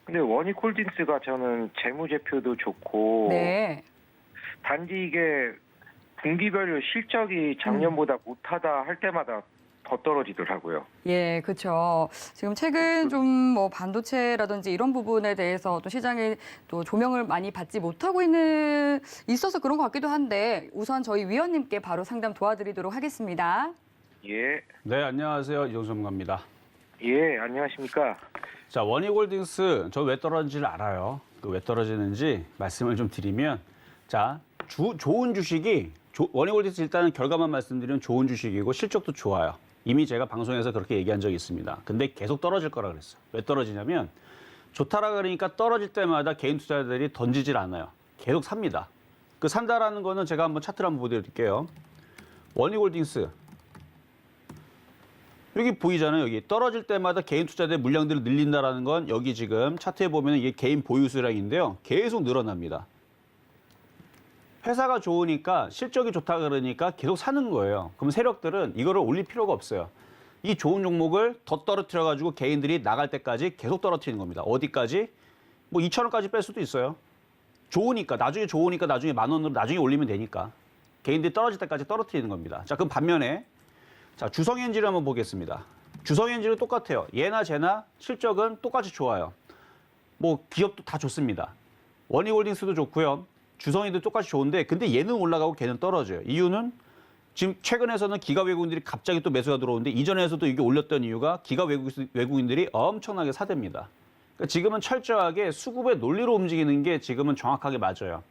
근데 원익홀딩스가 저는 재무제표도 좋고 네. 단지 이게 분기별로 실적이 작년보다 못하다 할 때마다 더 떨어지더라고요. 예, 그렇죠. 지금 최근 좀 뭐 반도체라든지 이런 부분에 대해서 또 시장에 또 조명을 많이 받지 못하고 있어서 그런 것 같기도 한데 우선 저희 위원님께 바로 상담 도와드리도록 하겠습니다. 예. 네, 안녕하세요. 이종수 전문가입니다. 예, 안녕하십니까? 자, 원익홀딩스 저 왜 떨어지는지를 알아요. 그 왜 떨어지는지 말씀을 좀 드리면, 자, 좋은 주식이 원익홀딩스 일단은 결과만 말씀드리면 좋은 주식이고 실적도 좋아요. 이미 제가 방송에서 그렇게 얘기한 적이 있습니다. 근데 계속 떨어질 거라 그랬어요. 왜 떨어지냐면 좋다라 그러니까 떨어질 때마다 개인 투자자들이 던지질 않아요. 계속 삽니다. 그 산다라는 거는 제가 한번 차트를 한번 보여드릴게요. 원익홀딩스. 여기 보이잖아요. 여기 떨어질 때마다 개인 투자자의 물량들을 늘린다라는 건 여기 지금 차트에 보면 이게 개인 보유 수량인데요. 계속 늘어납니다. 회사가 좋으니까 실적이 좋다 그러니까 계속 사는 거예요. 그럼 세력들은 이거를 올릴 필요가 없어요. 이 좋은 종목을 더 떨어뜨려 가지고 개인들이 나갈 때까지 계속 떨어뜨리는 겁니다. 어디까지? 뭐 2,000원까지 뺄 수도 있어요. 좋으니까 나중에 나중에 10,000원으로 나중에 올리면 되니까 개인들이 떨어질 때까지 떨어뜨리는 겁니다. 자, 그럼 반면에 자, 주성엔지를 한번 보겠습니다. 주성엔지는 똑같아요. 얘나 쟤나 실적은 똑같이 좋아요. 뭐 기업도 다 좋습니다. 원익홀딩스도 좋고요. 주성이도 똑같이 좋은데 근데 얘는 올라가고 걔는 떨어져요. 이유는 지금 최근에서는 기가 외국인들이 갑자기 또 매수가 들어오는데 이전에서도 이게 올렸던 이유가 기가 외국인들이 엄청나게 사댑니다. 그러니까 지금은 철저하게 수급의 논리로 움직이는 게 지금은 정확하게 맞아요.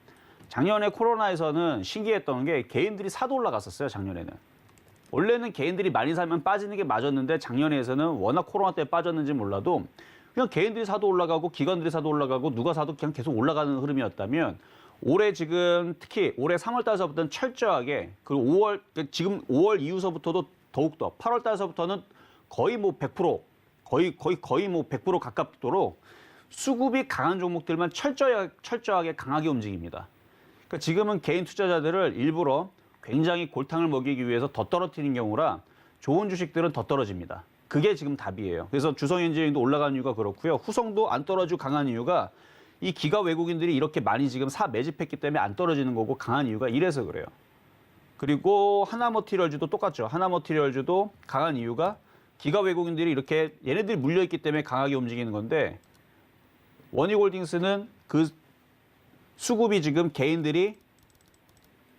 작년에 코로나에서는 신기했던 게 개인들이 사도 올라갔었어요. 작년에는. 원래는 개인들이 많이 사면 빠지는 게 맞았는데 작년에서는 워낙 코로나 때문에 빠졌는지 몰라도 그냥 개인들이 사도 올라가고 기관들이 사도 올라가고 누가 사도 그냥 계속 올라가는 흐름이었다면 올해 지금 특히 올해 3월 달서부터는 철저하게 그리고 지금 5월 이후서부터도 더욱더 8월 달서부터는 거의 뭐 100% 거의 뭐 100% 가깝도록 수급이 강한 종목들만 철저하게 강하게 움직입니다. 그러니까 지금은 개인 투자자들을 일부러 굉장히 골탕을 먹이기 위해서 더 떨어뜨리는 경우라 좋은 주식들은 더 떨어집니다. 그게 지금 답이에요. 그래서 주성엔지니어링도 올라가는 이유가 그렇고요. 후성도 안 떨어지고 강한 이유가 이 기가 외국인들이 이렇게 많이 지금 매집했기 때문에 안 떨어지는 거고 강한 이유가 이래서 그래요. 그리고 하나머티리얼즈도 똑같죠. 하나머티리얼즈도 강한 이유가 기가 외국인들이 이렇게 얘네들이 물려있기 때문에 강하게 움직이는 건데 원익홀딩스는 그 수급이 지금 개인들이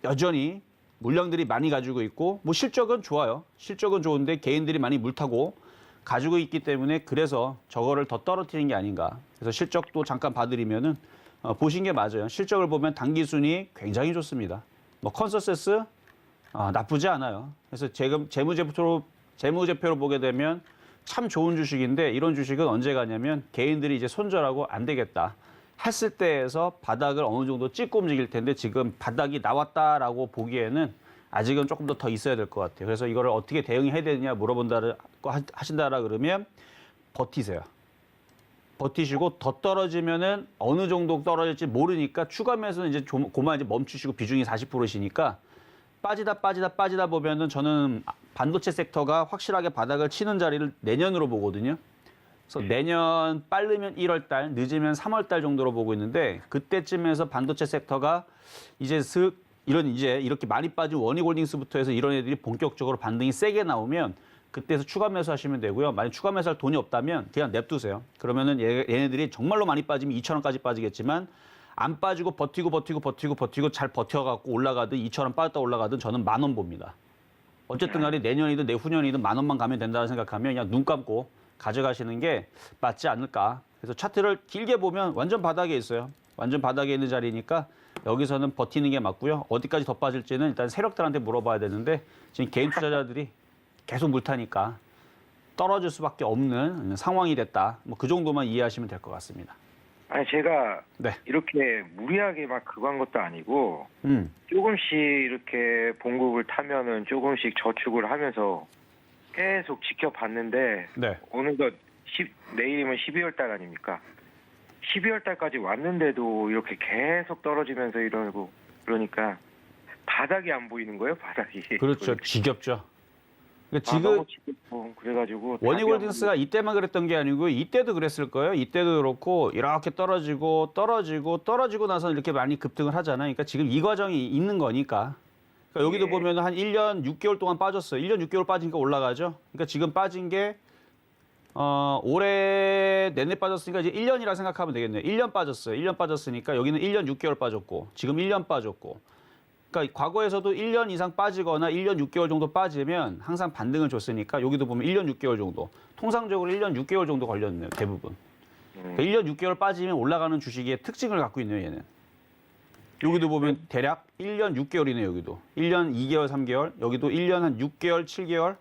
여전히 물량들이 많이 가지고 있고 뭐 실적은 좋아요. 실적은 좋은데 개인들이 많이 물타고 가지고 있기 때문에 그래서 저거를 더 떨어뜨리는 게 아닌가. 그래서 실적도 잠깐 봐드리면은 보신 게 맞아요. 실적을 보면 단기 순위 굉장히 좋습니다. 뭐 컨센서스 나쁘지 않아요. 그래서 지금 재무제표로 보게 되면 참 좋은 주식인데 이런 주식은 언제 가냐면 개인들이 이제 손절하고 안 되겠다 했을 때에서 바닥을 어느 정도 찍고 움직일 텐데 지금 바닥이 나왔다라고 보기에는 아직은 조금 더 있어야 될 것 같아요. 그래서 이거를 어떻게 대응해야 되느냐 하신다라 그러면 버티세요. 버티시고 더 떨어지면은 어느 정도 떨어질지 모르니까 추가 매수는 이제 고만 이제 멈추시고 비중이 40%시니까 빠지다 보면은 저는 반도체 섹터가 확실하게 바닥을 치는 자리를 내년으로 보거든요. 그래서 내년 빠르면 1월 달, 늦으면 3월 달 정도로 보고 있는데 그때쯤에서 반도체 섹터가 이제 이렇게 많이 빠진 원익홀딩스부터 해서 이런 애들이 본격적으로 반등이 세게 나오면 그때에서 추가 매수하시면 되고요. 만약 추가 매수할 돈이 없다면 그냥 냅두세요. 그러면은 얘네들이 정말로 많이 빠지면 2,000원까지 빠지겠지만 안 빠지고 버티고 잘 버텨갖고 올라가든 2,000원 빠졌다 올라가든 저는 10,000원 봅니다. 어쨌든 간에 내년이든 내후년이든 10,000원만 가면 된다고 생각하면 그냥 눈 감고 가져가시는 게 맞지 않을까. 그래서 차트를 길게 보면 완전 바닥에 있어요. 완전 바닥에 있는 자리니까 여기서는 버티는 게 맞고요. 어디까지 더 빠질지는 일단 세력들한테 물어봐야 되는데 지금 개인 투자자들이 계속 물타니까 떨어질 수밖에 없는 상황이 됐다. 뭐 그 정도만 이해하시면 될 것 같습니다. 아니 제가 네. 이렇게 무리하게 막 그거 한 것도 아니고 조금씩 이렇게 봉급을 타면은 조금씩 저축을 하면서 계속 지켜봤는데 네. 어느덧 내일이면 12월 달 아닙니까? 12월 달까지 왔는데도 이렇게 계속 떨어지면서 이러고 그러니까 바닥이 안 보이는 거예요, 바닥이. 그렇죠. 지겹죠. 그러니까 너무 지금 그래가지고 원익홀딩스가 이때만 그랬던 게 아니고 이때도 그랬을 거예요. 이때도 그렇고 이렇게 떨어지고 나서 이렇게 많이 급등을 하잖아요. 그러니까 지금 이 과정이 있는 거니까. 그러니까 여기도 예. 보면 한 1년 6개월 동안 빠졌어요. 1년 6개월 빠지니까 올라가죠. 그러니까 지금 빠진 게 올해 내내 빠졌으니까 이제 1년이라 생각하면 되겠네요. 1년 빠졌어요. 1년 빠졌으니까 여기는 1년 6개월 빠졌고 지금 1년 빠졌고. 그러니까 과거에서도 1년 이상 빠지거나 1년 6개월 정도 빠지면 항상 반등을 줬으니까 여기도 보면 1년 6개월 정도. 통상적으로 1년 6개월 정도 걸렸네요. 대부분. 그러니까 1년 6개월 빠지면 올라가는 주식의 특징을 갖고 있네요. 얘는. 여기도 보면 대략 1년 6개월이네요. 여기도. 1년 2개월, 3개월. 여기도 1년 한 6개월, 7개월.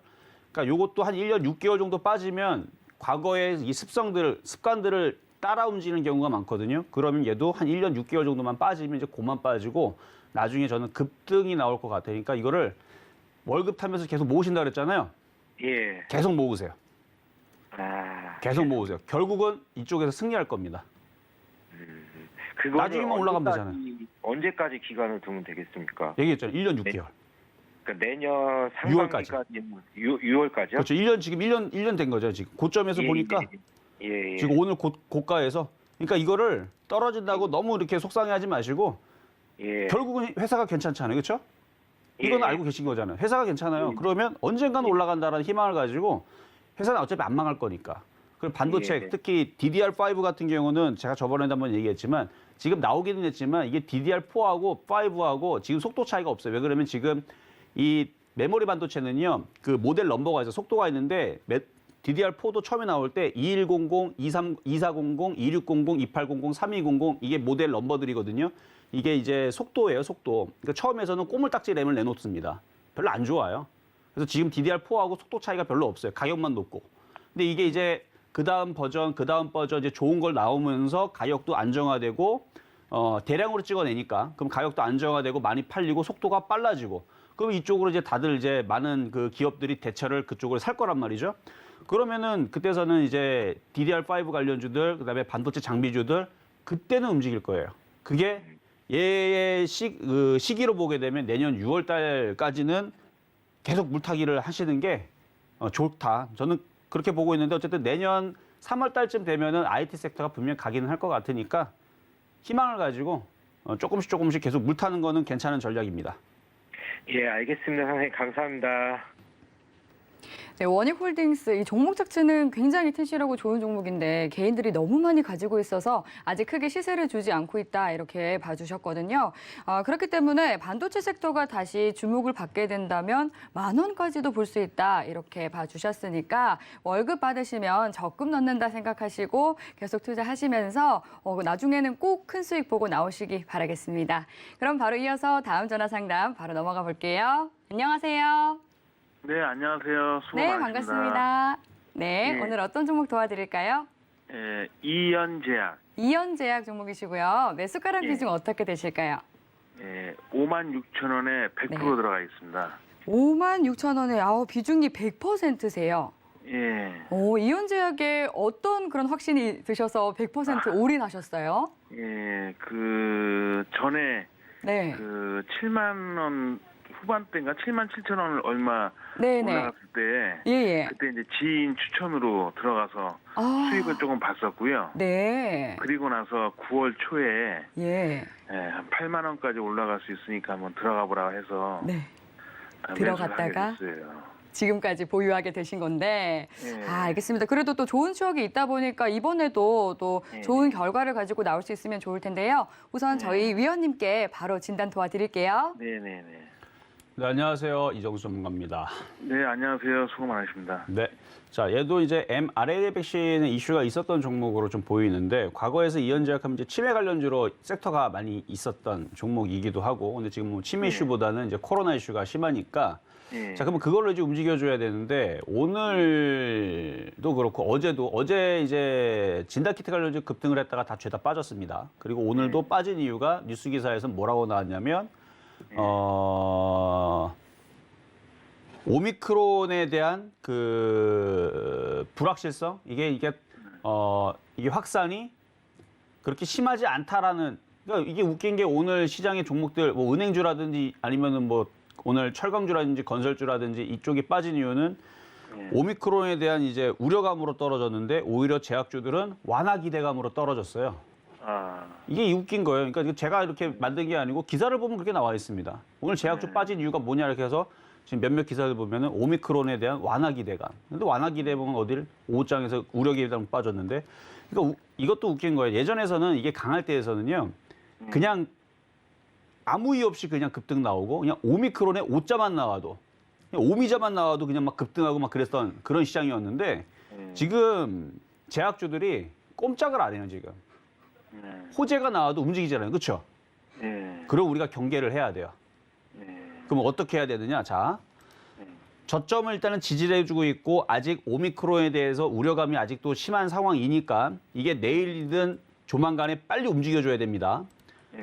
그러니까 요것도 한 1년 6개월 정도 빠지면 과거의 이 습관들을 따라 움직이는 경우가 많거든요. 그러면 얘도 한 1년 6개월 정도만 빠지면 이제 고만 빠지고 나중에 저는 급등이 나올 것 같아요. 그러니까 이거를 월급 타면서 계속 모으신다 그랬잖아요. 예. 계속 모으세요. 아, 계속 모으세요. 결국은 이쪽에서 승리할 겁니다. 그거를 나중에만 올라가면 되잖아요. 언제까지 기간을 두면 되겠습니까? 얘기했잖아요. 1년 6개월. 그러니까 내년 6월까지. 상반기까지 6월까지요? 그렇죠. 1년 지금 1년 된 거죠. 지금 고점에서 보니까 예. 지금 오늘 고가에서 그러니까 이거를 떨어진다고 너무 이렇게 속상해하지 마시고 예. 결국은 회사가 괜찮잖아요. 그렇죠? 이거는 예. 알고 계신 거잖아요. 회사가 괜찮아요. 그러면 언젠가는 올라간다라는 희망을 가지고 회사는 어차피 안 망할 거니까. 그리고 반도체 예. 특히 DDR5 같은 경우는 제가 저번에도 한번 얘기했지만 지금 나오기는 했지만 이게 DDR4하고 5하고 지금 속도 차이가 없어요. 왜 그러면 지금 이 메모리 반도체는요. 그 모델 넘버가 있어 속도가 있는데 DDR4도 처음에 나올 때 2100, 2400, 2600, 2800, 3200 이게 모델 넘버들이거든요. 이게 이제 속도예요, 속도. 그러니까 처음에서는 꼬물딱지 램을 내놓습니다. 별로 안 좋아요. 그래서 지금 DDR4하고 속도 차이가 별로 없어요. 가격만 높고. 근데 이게 이제 그 다음 버전 이제 좋은 걸 나오면서 가격도 안정화되고 대량으로 찍어내니까 그럼 가격도 안정화되고 많이 팔리고 속도가 빨라지고 그럼 이쪽으로 이제 다들 이제 많은 그 기업들이 대처를 그쪽으로 살 거란 말이죠. 그러면은 그때서는 이제 DDR5 관련주들 그다음에 반도체 장비주들 그때는 움직일 거예요. 그게 얘의 시기로 보게 되면 내년 6월 달까지는 계속 물타기를 하시는 게 좋다. 저는 그렇게 보고 있는데 어쨌든 내년 3월 달쯤 되면은 IT 섹터가 분명 가기는 할 것 같으니까 희망을 가지고 조금씩 계속 물타는 거는 괜찮은 전략입니다. 예, 알겠습니다. 선생님 감사합니다. 네, 원익홀딩스 이 종목 자체는 굉장히 튼실하고 좋은 종목인데 개인들이 너무 많이 가지고 있어서 아직 크게 시세를 주지 않고 있다 이렇게 봐주셨거든요. 그렇기 때문에 반도체 섹터가 다시 주목을 받게 된다면 10,000원까지도 볼 수 있다 이렇게 봐주셨으니까 월급 받으시면 적금 넣는다 생각하시고 계속 투자하시면서 나중에는 꼭 큰 수익 보고 나오시기 바라겠습니다. 그럼 바로 이어서 다음 전화 상담 바로 넘어가 볼게요. 안녕하세요. 네, 안녕하세요. 수고 네, 많으십니다. 반갑습니다. 네, 네. 오늘 어떤 종목 도와드릴까요? 예, 이연제약, 이연제약 종목이시고요. 매수가랑 예. 비중 어떻게 되실까요? 예, 56,000원에 100% 네. 들어가 있습니다. 56,000원에 비중이 100%세요. 예, 이연제약에 어떤 그런 확신이 드셔서 100% 올인하셨어요? 예, 그 전에 네, 그 7만 원 후반대인가 77,000원을 얼마 네네. 올라갔을 때 예예. 그때 이제 지인 추천으로 들어가서 수익을 조금 봤었고요. 네, 그리고 나서 9월 초에 예, 한 8만 원까지 올라갈 수 있으니까 한번 들어가 보라 해서 네. 매수를 들어갔다가? 하게 됐어요. 지금까지 보유하게 되신 건데. 예. 알겠습니다. 그래도 또 좋은 추억이 있다 보니까 이번에도 또 네. 좋은 결과를 가지고 나올 수 있으면 좋을 텐데요. 우선 저희 위원님께 바로 진단 도와드릴게요. 네네네. 네, 안녕하세요. 이정수 전문가입니다. 네, 안녕하세요. 수고 많으십니다. 네. 자, 얘도 이제 mRNA 백신의 이슈가 있었던 종목으로 좀 보이는데 과거에서 이연제약하면 이제 치매 관련주로 섹터가 많이 있었던 종목이기도 하고 근데 지금 뭐 치매 이슈보다는 이제 코로나 이슈가 심하니까 예. 자, 그러면 그걸로 이제 움직여줘야 되는데 오늘도 그렇고 어제 이제 진단키트 관련주 급등을 했다가 다 죄다 빠졌습니다. 그리고 오늘도 빠진 이유가 뉴스 기사에서 뭐라고 나왔냐면 오미크론에 대한 그 불확실성 이게 확산이 그렇게 심하지 않다라는 그러니까 이게 웃긴 게 오늘 시장의 종목들 뭐 은행주라든지 아니면은 뭐 오늘 철강주라든지 건설주라든지 이쪽이 빠진 이유는 오미크론에 대한 이제 우려감으로 떨어졌는데 오히려 제약주들은 완화 기대감으로 떨어졌어요. 이게 웃긴 거예요. 그러니까 제가 이렇게 만든 게 아니고 기사를 보면 그렇게 나와 있습니다. 오늘 제약주 빠진 이유가 뭐냐 이렇게 해서 지금 몇몇 기사를 보면은 오미크론에 대한 완화 기대감. 근데 완화 기대감은 어딜 5장에서 우려 기대감 빠졌는데 그러니까 이것도 웃긴 거예요. 예전에서는 이게 강할 때에서는요. 그냥 아무 이유 없이 그냥 급등 나오고 그냥 오미크론에 5자만 나와도 그냥 오미자만 나와도 그냥 막 급등하고 막 그랬던 그런 시장이었는데 지금 제약주들이 꼼짝을 안 해요, 지금. 호재가 나와도 움직이잖아요. 그렇죠? 그럼 우리가 경계를 해야 돼요. 그럼 어떻게 해야 되느냐? 자, 저점을 일단은 지지해주고 있고 아직 오미크론에 대해서 우려감이 아직도 심한 상황이니까 이게 내일이든 조만간에 빨리 움직여줘야 됩니다.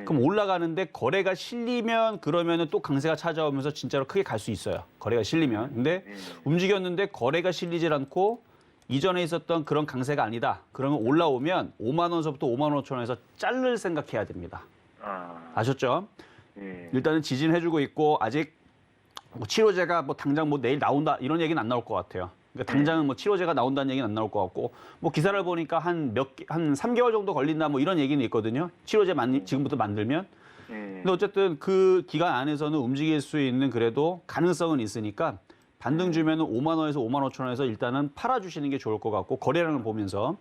그럼 올라가는데 거래가 실리면 그러면은 또 강세가 찾아오면서 진짜로 크게 갈 수 있어요. 거래가 실리면. 근데 움직였는데 거래가 실리질 않고 이전에 있었던 그런 강세가 아니다. 그러면 올라오면 5만 원서부터 5만 5천 원에서 자를 생각해야 됩니다. 아셨죠? 일단은 지지는 해주고 있고 아직 뭐 치료제가 뭐 당장 뭐 내일 나온다 이런 얘기는 안 나올 것 같아요. 그러니까 당장은 뭐 치료제가 나온다는 얘기는 안 나올 것 같고 뭐 기사를 보니까 한 3개월 정도 걸린다 뭐 이런 얘기는 있거든요. 치료제 지금부터 만들면. 근데 어쨌든 그 기간 안에서는 움직일 수 있는 그래도 가능성은 있으니까 반등 주면은 5만 원에서 5만 5천 원에서 일단은 팔아주시는 게 좋을 것 같고 거래량을 보면서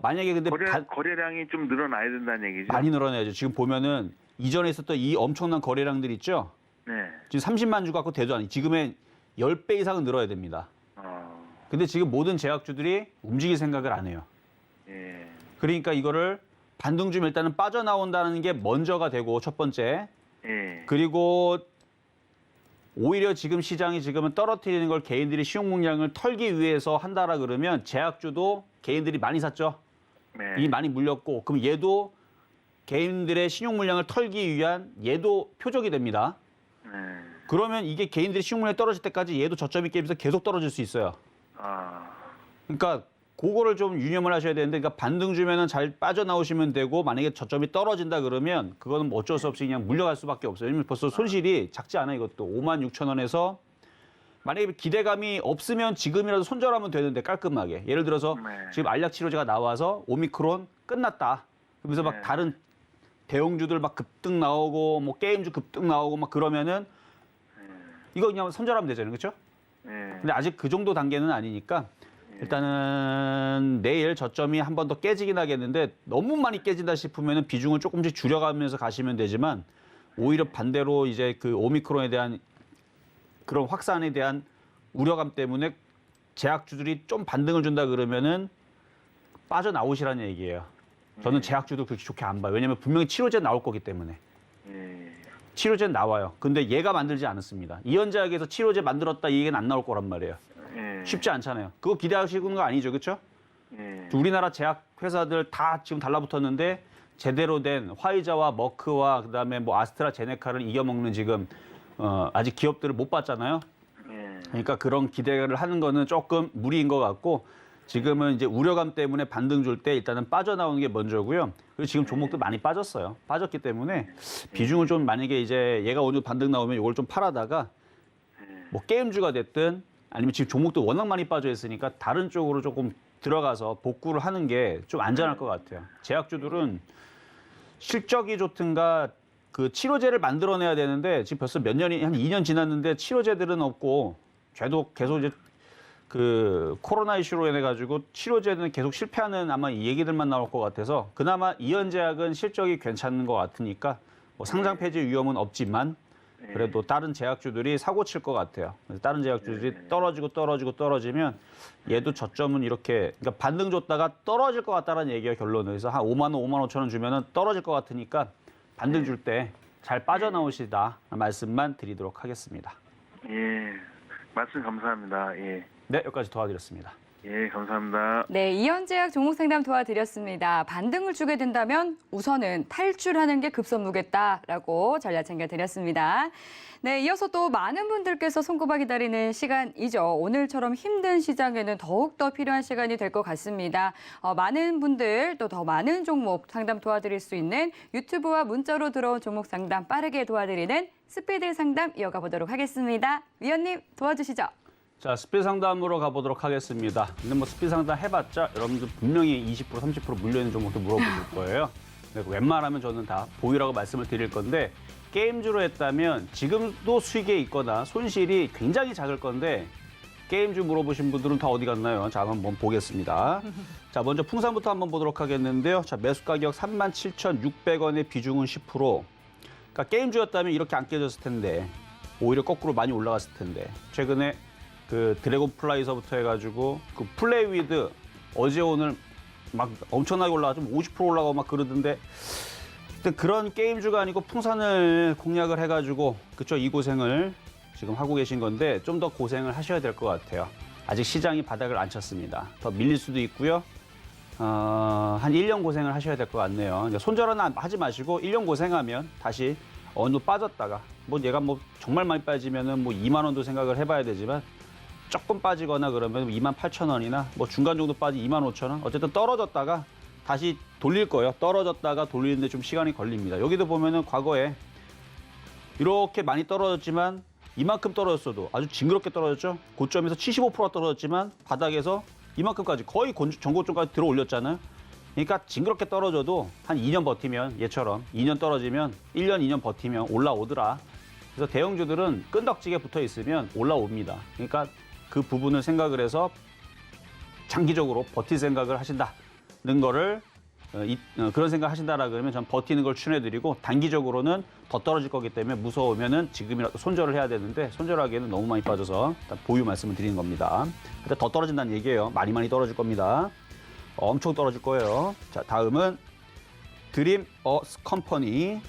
만약에 근데 거래량이 좀 늘어나야 된다는 얘기죠. 많이 늘어나야죠. 지금 보면은 이전에 있었던 이 엄청난 거래량들 있죠. 네. 지금 30만 주 갖고 대도 아니 지금의 10배 이상은 늘어야 됩니다. 근데 지금 모든 제약주들이 움직일 생각을 안 해요. 그러니까 이거를 반등 주면 일단은 빠져나온다는 게 먼저가 되고 첫 번째. 그리고 오히려 지금 시장이 지금은 떨어뜨리는 걸 개인들이 신용 물량을 털기 위해서 한다라 그러면 제약주도 개인들이 많이 샀죠. 이 많이 물렸고 그럼 얘도 개인들의 신용 물량을 털기 위한 얘도 표적이 됩니다. 그러면 이게 개인들이 신용 물량이 떨어질 때까지 얘도 저점이 깨면서 계속 떨어질 수 있어요. 그러니까 그거를 좀 유념을 하셔야 되는데 그러니까 반등 주면은 잘 빠져나오시면 되고 만약에 저점이 떨어진다 그러면 그거는 뭐 어쩔 수 없이 그냥 물려갈 수밖에 없어요. 왜냐면 벌써 손실이 작지 않아 이것도 5만 6천 원에서 만약에 기대감이 없으면 지금이라도 손절하면 되는데 깔끔하게 예를 들어서 지금 알약 치료제가 나와서 오미크론 끝났다. 그러면서 막 다른 대형주들 막 급등 나오고 뭐 게임주 급등 나오고 막 그러면은 이거 그냥 손절하면 되잖아요. 그렇죠? 근데 아직 그 정도 단계는 아니니까 일단은 내일 저점이 한 번 더 깨지긴 하겠는데 너무 많이 깨진다 싶으면은 비중을 조금씩 줄여가면서 가시면 되지만 오히려 반대로 이제 그 오미크론에 대한 그런 확산에 대한 우려감 때문에 제약주들이 좀 반등을 준다 그러면은 빠져나오시라는 얘기예요. 저는 제약주도 그렇게 좋게 안 봐요. 왜냐면 분명히 치료제 나올 거기 때문에. 치료제는 나와요. 근데 얘가 만들지 않았습니다. 이현제약에서 치료제 만들었다 이 얘기는 안 나올 거란 말이에요. 쉽지 않잖아요. 그거 기대하시는 거 아니죠. 그렇죠? 우리나라 제약 회사들 다 지금 달라붙었는데 제대로 된 화이자와 머크와 그다음에 뭐 아스트라제네카를 이겨먹는 지금 아직 기업들을 못 봤잖아요. 그러니까 그런 기대를 하는 거는 조금 무리인 것 같고 지금은 이제 우려감 때문에 반등 줄 때 일단은 빠져나오는 게 먼저고요. 그리고 지금 종목도 많이 빠졌어요. 빠졌기 때문에 비중을 좀 만약에 이제 얘가 오늘 반등 나오면 이걸 좀 팔아다가 뭐 게임주가 됐든 아니면 지금 종목도 워낙 많이 빠져 있으니까 다른 쪽으로 조금 들어가서 복구를 하는 게 좀 안전할 것 같아요. 제약주들은 실적이 좋든가 그 치료제를 만들어내야 되는데 지금 벌써 몇 년이 한 2년 지났는데 치료제들은 없고 계속 이제 그 코로나 이슈로 인해 가지고 치료제는 계속 실패하는 아마 이 얘기들만 나올 것 같아서 그나마 이현제약은 실적이 괜찮은 것 같으니까 뭐 상장 폐지 위험은 없지만 그래도 다른 제약주들이 사고 칠 것 같아요. 다른 제약주들이 떨어지면 얘도 저점은 이렇게 그러니까 반등 줬다가 떨어질 것 같다는 얘기가 결론은 그래서 한 5만 원, 5만 5천 원 주면은 떨어질 것 같으니까 반등 줄 때 잘 빠져나오시다 말씀만 드리도록 하겠습니다. 예, 말씀 감사합니다. 예. 네, 여기까지 도와드렸습니다. 예, 감사합니다. 네, 이현제약 종목 상담 도와드렸습니다. 반등을 주게 된다면 우선은 탈출하는 게 급선무겠다라고 전략 챙겨드렸습니다. 네, 이어서 또 많은 분들께서 손꼽아 기다리는 시간이죠. 오늘처럼 힘든 시장에는 더욱더 필요한 시간이 될 것 같습니다. 많은 분들 또 더 많은 종목 상담 도와드릴 수 있는 유튜브와 문자로 들어온 종목 상담 빠르게 도와드리는 스피드 상담 이어가 보도록 하겠습니다. 위원님 도와주시죠. 자, 스피드 상담으로 가보도록 하겠습니다. 근데 뭐 스피드 상담 해봤자 여러분들 분명히 20%, 30% 물려있는 종목도 물어보실 거예요. 웬만하면 저는 다 보유라고 말씀을 드릴 건데 게임주로 했다면 지금도 수익에 있거나 손실이 굉장히 작을 건데 게임주 물어보신 분들은 다 어디 갔나요? 자, 한번 보겠습니다. 자, 먼저 풍산부터 한번 보도록 하겠는데요. 자, 매수 가격 37,600원의 비중은 10%. 그러니까 게임주였다면 이렇게 안 깨졌을 텐데 오히려 거꾸로 많이 올라갔을 텐데 최근에 그 드래곤 플라이서부터 해가지고 그 플레이 위드 어제 오늘 막 엄청나게 올라가죠. 50% 올라가고 막 그러던데 그런 게임주가 아니고 풍산을 공략을 해가지고 그쵸 이 고생을 지금 하고 계신 건데 좀 더 고생을 하셔야 될 것 같아요. 아직 시장이 바닥을 안 쳤습니다. 더 밀릴 수도 있고요. 한 1년 고생을 하셔야 될 것 같네요. 손절은 하지 마시고 1년 고생하면 다시 어느 빠졌다가 뭐 얘가 뭐 정말 많이 빠지면은 뭐 2만 원도 생각을 해봐야 되지만 조금 빠지거나 그러면 28,000원이나 뭐 중간 정도 빠지 25,000원 어쨌든 떨어졌다가 다시 돌릴 거예요. 떨어졌다가 돌리는데 좀 시간이 걸립니다. 여기도 보면은 과거에 이렇게 많이 떨어졌지만 이만큼 떨어졌어도 아주 징그럽게 떨어졌죠. 고점에서 75% 떨어졌지만 바닥에서 이만큼까지 거의 전고점까지 들어 올렸잖아요. 그러니까 징그럽게 떨어져도 한 2년 버티면 얘처럼 2년 떨어지면 1년, 2년 버티면 올라오더라. 그래서 대형주들은 끈덕지게 붙어 있으면 올라옵니다. 그러니까 그 부분을 생각을 해서 장기적으로 버틸 생각을 하신다는 거를 그런 생각 하신다라 그러면 전 버티는 걸 추천해드리고 단기적으로는 더 떨어질 거기 때문에 무서우면은 지금이라도 손절을 해야 되는데 손절하기에는 너무 많이 빠져서 일단 보유 말씀을 드리는 겁니다. 근데 더 떨어진다는 얘기예요. 많이 떨어질 겁니다. 엄청 떨어질 거예요. 자, 다음은 드림 어스 컴퍼니.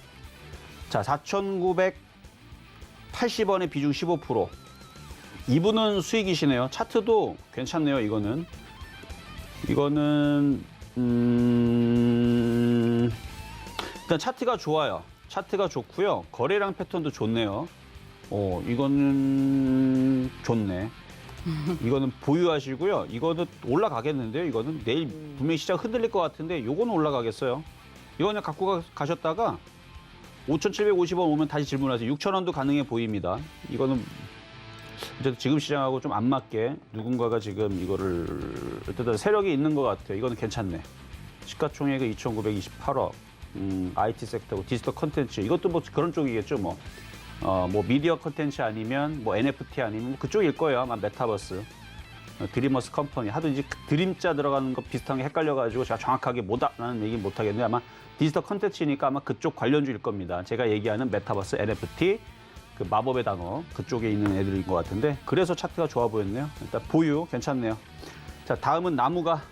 자, 4,980원의 비중 15%. 이분은 수익이시네요. 차트도 괜찮네요. 이거는 일단 차트가 좋아요. 차트가 좋고요. 거래량 패턴도 좋네요. 이거는 좋네. 이거는 보유하시고요. 이거는 올라가겠는데요. 이거는 내일 분명히 시장 흔들릴 것 같은데 이거는 올라가겠어요. 이거 그냥 갖고 가셨다가 5,750원 오면 다시 질문하세요. 6,000원도 가능해 보입니다. 이거는 어쨌든 지금 시장하고 좀 안 맞게 누군가가 지금 이거를 어쨌든 세력이 있는 것 같아요. 이거는 괜찮네. 시가총액은 2,928억. IT 섹터고 디지털 컨텐츠 이것도 뭐 그런 쪽이겠죠. 뭐 미디어 컨텐츠 아니면 뭐 NFT 아니면 그쪽일 거예요. 아마 메타버스. 드리머스 컴퍼니 하도 이제 드림자 들어가는 거 비슷한 게 헷갈려가지고 제가 정확하게 뭐다라는 얘기 못 하겠는데 아마 디지털 컨텐츠니까 아마 그쪽 관련주일 겁니다. 제가 얘기하는 메타버스 NFT 그 마법의 단어 그쪽에 있는 애들인 것 같은데 그래서 차트가 좋아 보였네요. 일단 보유 괜찮네요. 자, 다음은 나무가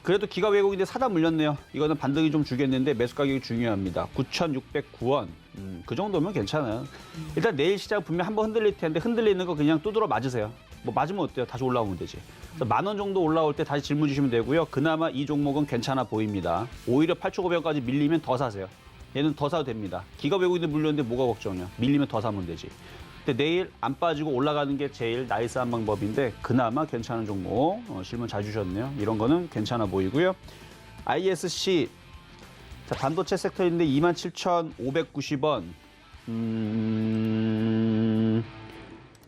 그래도 기가 왜곡인데 사다 물렸네요. 이거는 반등이 좀 주겠는데 매수 가격이 중요합니다. 9,609원. 그 정도면 괜찮아요. 일단 내일 시장 분명 한번 흔들릴 텐데 흔들리는 거 그냥 두드러 맞으세요. 뭐 맞으면 어때요? 다시 올라오면 되지. 10,000원 정도 올라올 때 다시 질문 주시면 되고요. 그나마 이 종목은 괜찮아 보입니다. 오히려 8,500원까지 밀리면 더 사세요. 얘는 더 사도 됩니다. 기가 왜곡인데 물렸는데 뭐가 걱정이야. 밀리면 더 사면 되지. 근데 내일 안 빠지고 올라가는 게 제일 나이스한 방법인데 그나마 괜찮은 종목 질문 잘 주셨네요. 이런 거는 괜찮아 보이고요. ISC 자, 반도체 섹터인데 27,590원.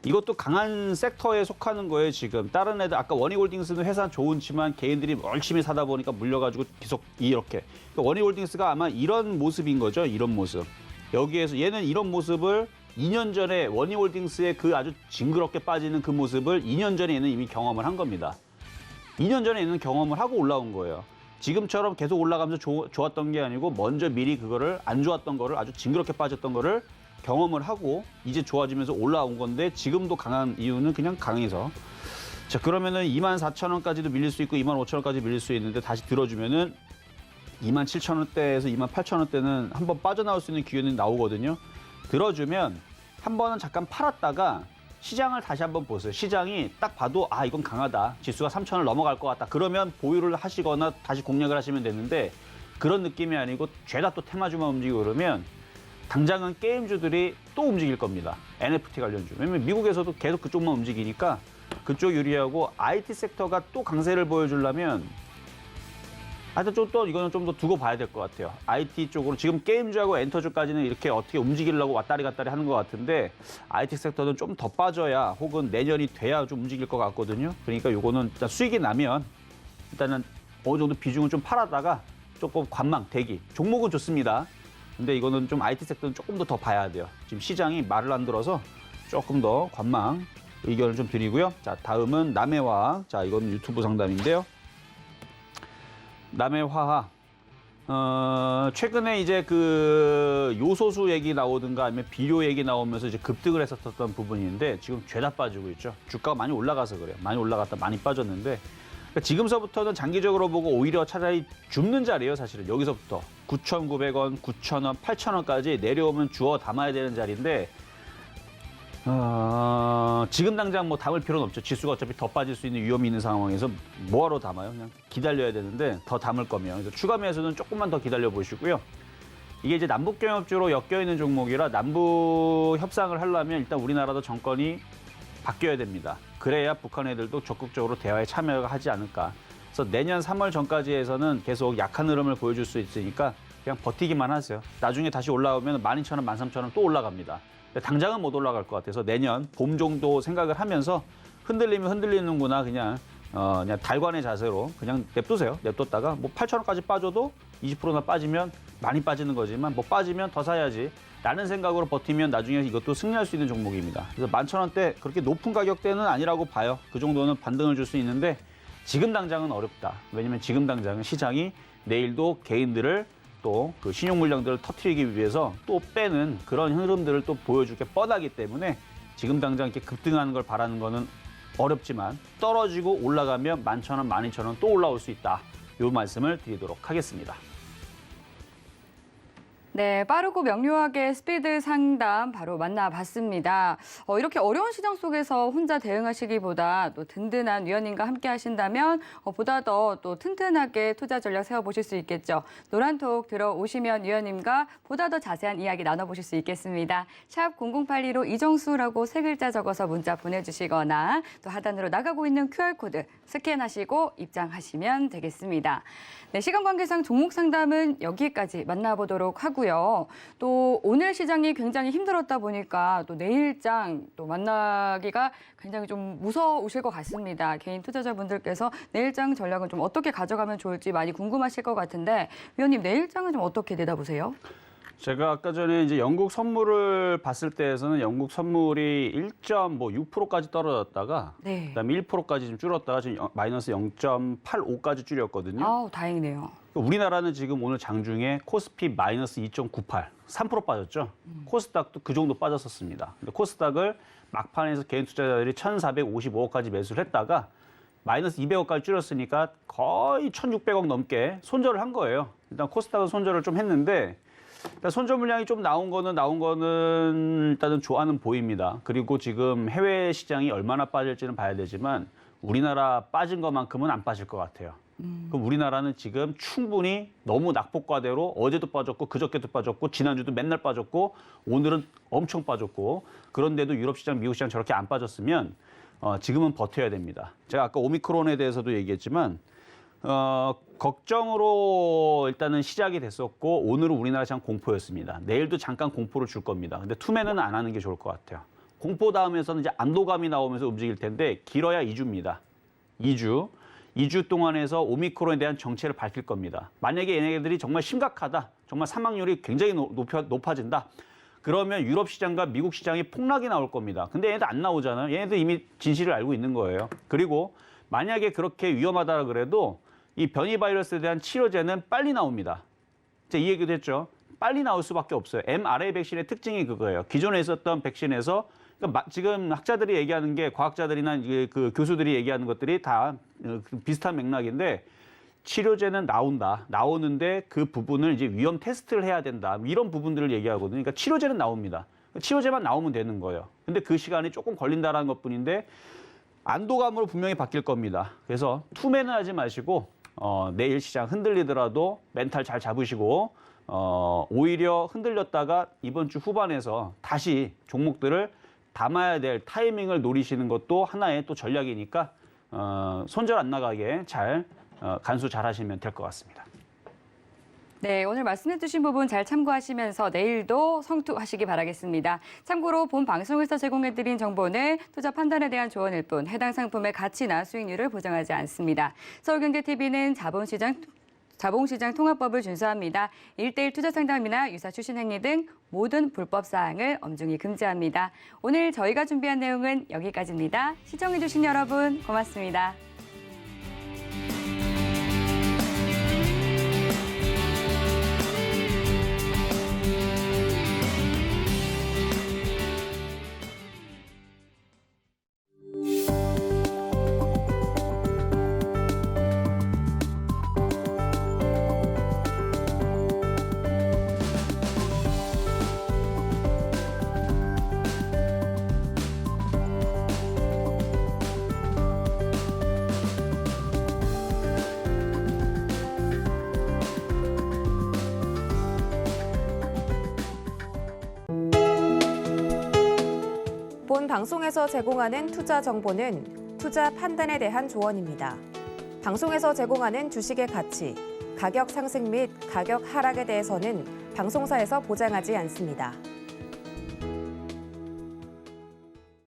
이것도 강한 섹터에 속하는 거예요. 지금 다른 애들 아까 원희홀딩스는 회사 좋지만 개인들이 열심히 사다 보니까 물려가지고 계속 이렇게 원희홀딩스가 아마 이런 모습인 거죠. 이런 모습. 여기에서 얘는 이런 모습을 2년 전에 원희홀딩스의 그 아주 징그럽게 빠지는 그 모습을 2년 전에 얘는 이미 경험을 한 겁니다. 2년 전에 얘는 경험을 하고 올라온 거예요. 지금처럼 계속 올라가면서 좋았던 게 아니고 먼저 미리 그거를 안 좋았던 거를 아주 징그럽게 빠졌던 거를 경험을 하고 이제 좋아지면서 올라온 건데 지금도 강한 이유는 그냥 강해서. 자, 그러면은 24,000원까지도 밀릴 수 있고 25,000원까지 밀릴 수 있는데 다시 들어주면은 27,000원대에서 28,000원대는 한번 빠져나올 수 있는 기회는 나오거든요. 들어주면 한 번은 잠깐 팔았다가 시장을 다시 한번 보세요. 시장이 딱 봐도 아 이건 강하다. 지수가 3,000을 넘어갈 것 같다. 그러면 보유를 하시거나 다시 공략을 하시면 되는데 그런 느낌이 아니고 죄다 또 테마주만 움직이고 그러면 당장은 게임주들이 또 움직일 겁니다. NFT 관련주. 왜냐면 미국에서도 계속 그쪽만 움직이니까 그쪽 유리하고 IT 섹터가 또 강세를 보여주려면 하여튼 이거는 좀 더 두고 봐야 될 것 같아요. IT 쪽으로 지금 게임주하고 엔터주까지는 이렇게 어떻게 움직이려고 왔다리 갔다리 하는 것 같은데 IT 섹터는 좀 더 빠져야 혹은 내년이 돼야 좀 움직일 것 같거든요. 그러니까 요거는 일단 수익이 나면 일단은 어느 정도 비중을 좀 팔았다가 조금 관망, 대기. 종목은 좋습니다. 근데 이거는 좀 IT 섹터는 조금 더 봐야 돼요. 지금 시장이 말을 안 들어서 조금 더 관망 의견을 좀 드리고요. 자, 다음은 남해화학. 자, 이건 유튜브 상담인데요. 남해화학. 최근에 이제 그 요소수 얘기 나오든가 아니면 비료 얘기 나오면서 이제 급등을 했었던 부분인데 지금 죄다 빠지고 있죠. 주가가 많이 올라가서 그래요. 많이 올라갔다 많이 빠졌는데 그러니까 지금서부터는 장기적으로 보고 오히려 차라리 줍는 자리예요. 사실은 여기서부터 9,900원, 9,000원, 8,000원까지 내려오면 주워 담아야 되는 자리인데 지금 당장 뭐 담을 필요는 없죠. 지수가 어차피 더 빠질 수 있는 위험이 있는 상황에서 뭐하러 담아요? 그냥 기다려야 되는데 더 담을 거면. 그래서 추가 매수는 조금만 더 기다려 보시고요. 이게 이제 남북경협주로 엮여 있는 종목이라 남북 협상을 하려면 일단 우리나라도 정권이 바뀌어야 됩니다. 그래야 북한 애들도 적극적으로 대화에 참여하지 않을까. 그래서 내년 3월 전까지 해서는 계속 약한 흐름을 보여줄 수 있으니까 그냥 버티기만 하세요. 나중에 다시 올라오면 12,000원, 13,000원 또 올라갑니다. 당장은 못 올라갈 것 같아서 내년 봄 정도 생각을 하면서 흔들리면 흔들리는구나 그냥 달관의 자세로 그냥 냅두세요. 냅뒀다가 뭐 8,000원까지 빠져도 20%나 빠지면 많이 빠지는 거지만 뭐 빠지면 더 사야지 라는 생각으로 버티면 나중에 이것도 승리할 수 있는 종목입니다. 그래서 11,000원대 그렇게 높은 가격대는 아니라고 봐요. 그 정도는 반등을 줄 수 있는데 지금 당장은 어렵다. 왜냐면 지금 당장은 시장이 내일도 개인들을 또 그 신용 물량들을 터뜨리기 위해서 또 빼는 그런 흐름들을 또 보여줄 게 뻔하기 때문에 지금 당장 이렇게 급등하는 걸 바라는 거는 어렵지만 떨어지고 올라가면 11,000원, 12,000원 또 올라올 수 있다. 이 말씀을 드리도록 하겠습니다. 네, 빠르고 명료하게 스피드 상담 바로 만나봤습니다. 이렇게 어려운 시장 속에서 혼자 대응하시기보다 또 든든한 위원님과 함께 하신다면 보다 더 또 튼튼하게 투자 전략 세워보실 수 있겠죠. 노란톡 들어오시면 위원님과 보다 더 자세한 이야기 나눠보실 수 있겠습니다. 샵 0082로 이정수라고 3글자 적어서 문자 보내주시거나 또 하단으로 나가고 있는 QR코드 스캔하시고 입장하시면 되겠습니다. 네, 시간 관계상 종목 상담은 여기까지 만나보도록 하고요. 또 오늘 시장이 굉장히 힘들었다 보니까 또 내일장 또 만나기가 굉장히 좀 무서우실 것 같습니다. 개인 투자자분들께서 내일장 전략은 좀 어떻게 가져가면 좋을지 많이 궁금하실 것 같은데 위원님 내일장은 좀 어떻게 내다보세요? 제가 아까 전에 이제 영국 선물을 봤을 때에서는 영국 선물이 1.6%까지 떨어졌다가 네. 그다음에 1%까지 좀 줄었다가 지금 마이너스 0.85까지 줄였거든요. 아우, 다행이네요. 우리나라는 지금 오늘 장중에 코스피 마이너스 2.98, 3% 빠졌죠. 코스닥도 그 정도 빠졌었습니다. 근데 코스닥을 막판에서 개인 투자자들이 1,455억까지 매수를 했다가 마이너스 200억까지 줄였으니까 거의 1,600억 넘게 손절을 한 거예요. 일단 코스닥은 손절을 좀 했는데 일단 손절 물량이 좀 나온 거는 일단은 좋아는 보입니다. 그리고 지금 해외 시장이 얼마나 빠질지는 봐야 되지만 우리나라 빠진 것만큼은 안 빠질 것 같아요. 그럼 우리나라는 지금 충분히 너무 낙폭과대로 어제도 빠졌고 그저께도 빠졌고 지난주도 맨날 빠졌고 오늘은 엄청 빠졌고 그런데도 유럽 시장, 미국 시장 저렇게 안 빠졌으면 지금은 버텨야 됩니다. 제가 아까 오미크론에 대해서도 얘기했지만 걱정으로 일단은 시작이 됐었고 오늘은 우리나라 시장 공포였습니다. 내일도 잠깐 공포를 줄 겁니다. 근데 투매는 안 하는 게 좋을 것 같아요. 공포 다음에서는 이제 안도감이 나오면서 움직일 텐데 길어야 2주입니다. 2주 동안에서 오미크론에 대한 정체를 밝힐 겁니다. 만약에 얘네들이 정말 심각하다, 정말 사망률이 굉장히 높아진다. 그러면 유럽 시장과 미국 시장이 폭락이 나올 겁니다. 근데 얘네들 안 나오잖아요. 얘네들 이미 진실을 알고 있는 거예요. 그리고 만약에 그렇게 위험하다 그래도 이 변이 바이러스에 대한 치료제는 빨리 나옵니다. 이 얘기도 했죠. 빨리 나올 수밖에 없어요. mRNA 백신의 특징이 그거예요. 기존에 있었던 백신에서 그러니까 지금 학자들이 얘기하는 게 과학자들이나 그 교수들이 얘기하는 것들이 다 비슷한 맥락인데 치료제는 나오는데 그 부분을 이제 위험 테스트를 해야 된다. 이런 부분들을 얘기하거든요. 그러니까 치료제는 나옵니다. 치료제만 나오면 되는 거예요. 근데 그 시간이 조금 걸린다는 것뿐인데 안도감으로 분명히 바뀔 겁니다. 그래서 투매는 하지 마시고 내일 시장 흔들리더라도 멘탈 잘 잡으시고 오히려 흔들렸다가 이번 주 후반에서 다시 종목들을 담아야 될 타이밍을 노리시는 것도 하나의 또 전략이니까 손절 안 나가게 잘 간수 잘 하시면 될 것 같습니다. 네, 오늘 말씀해주신 부분 잘 참고하시면서 내일도 성투하시기 바라겠습니다. 참고로 본 방송에서 제공해드린 정보는 투자 판단에 대한 조언일 뿐 해당 상품의 가치나 수익률을 보장하지 않습니다. 서울경제TV는 자본시장 통합법을 준수합니다. 1:1 투자 상담이나 유사 추신 행위 등 모든 불법 사항을 엄중히 금지합니다. 오늘 저희가 준비한 내용은 여기까지입니다. 시청해주신 여러분 고맙습니다. 본 방송에서 제공하는 투자 정보는 투자 판단에 대한 조언입니다. 방송에서 제공하는 주식의 가치, 가격 상승 및 가격 하락에 대해서는 방송사에서 보장하지 않습니다.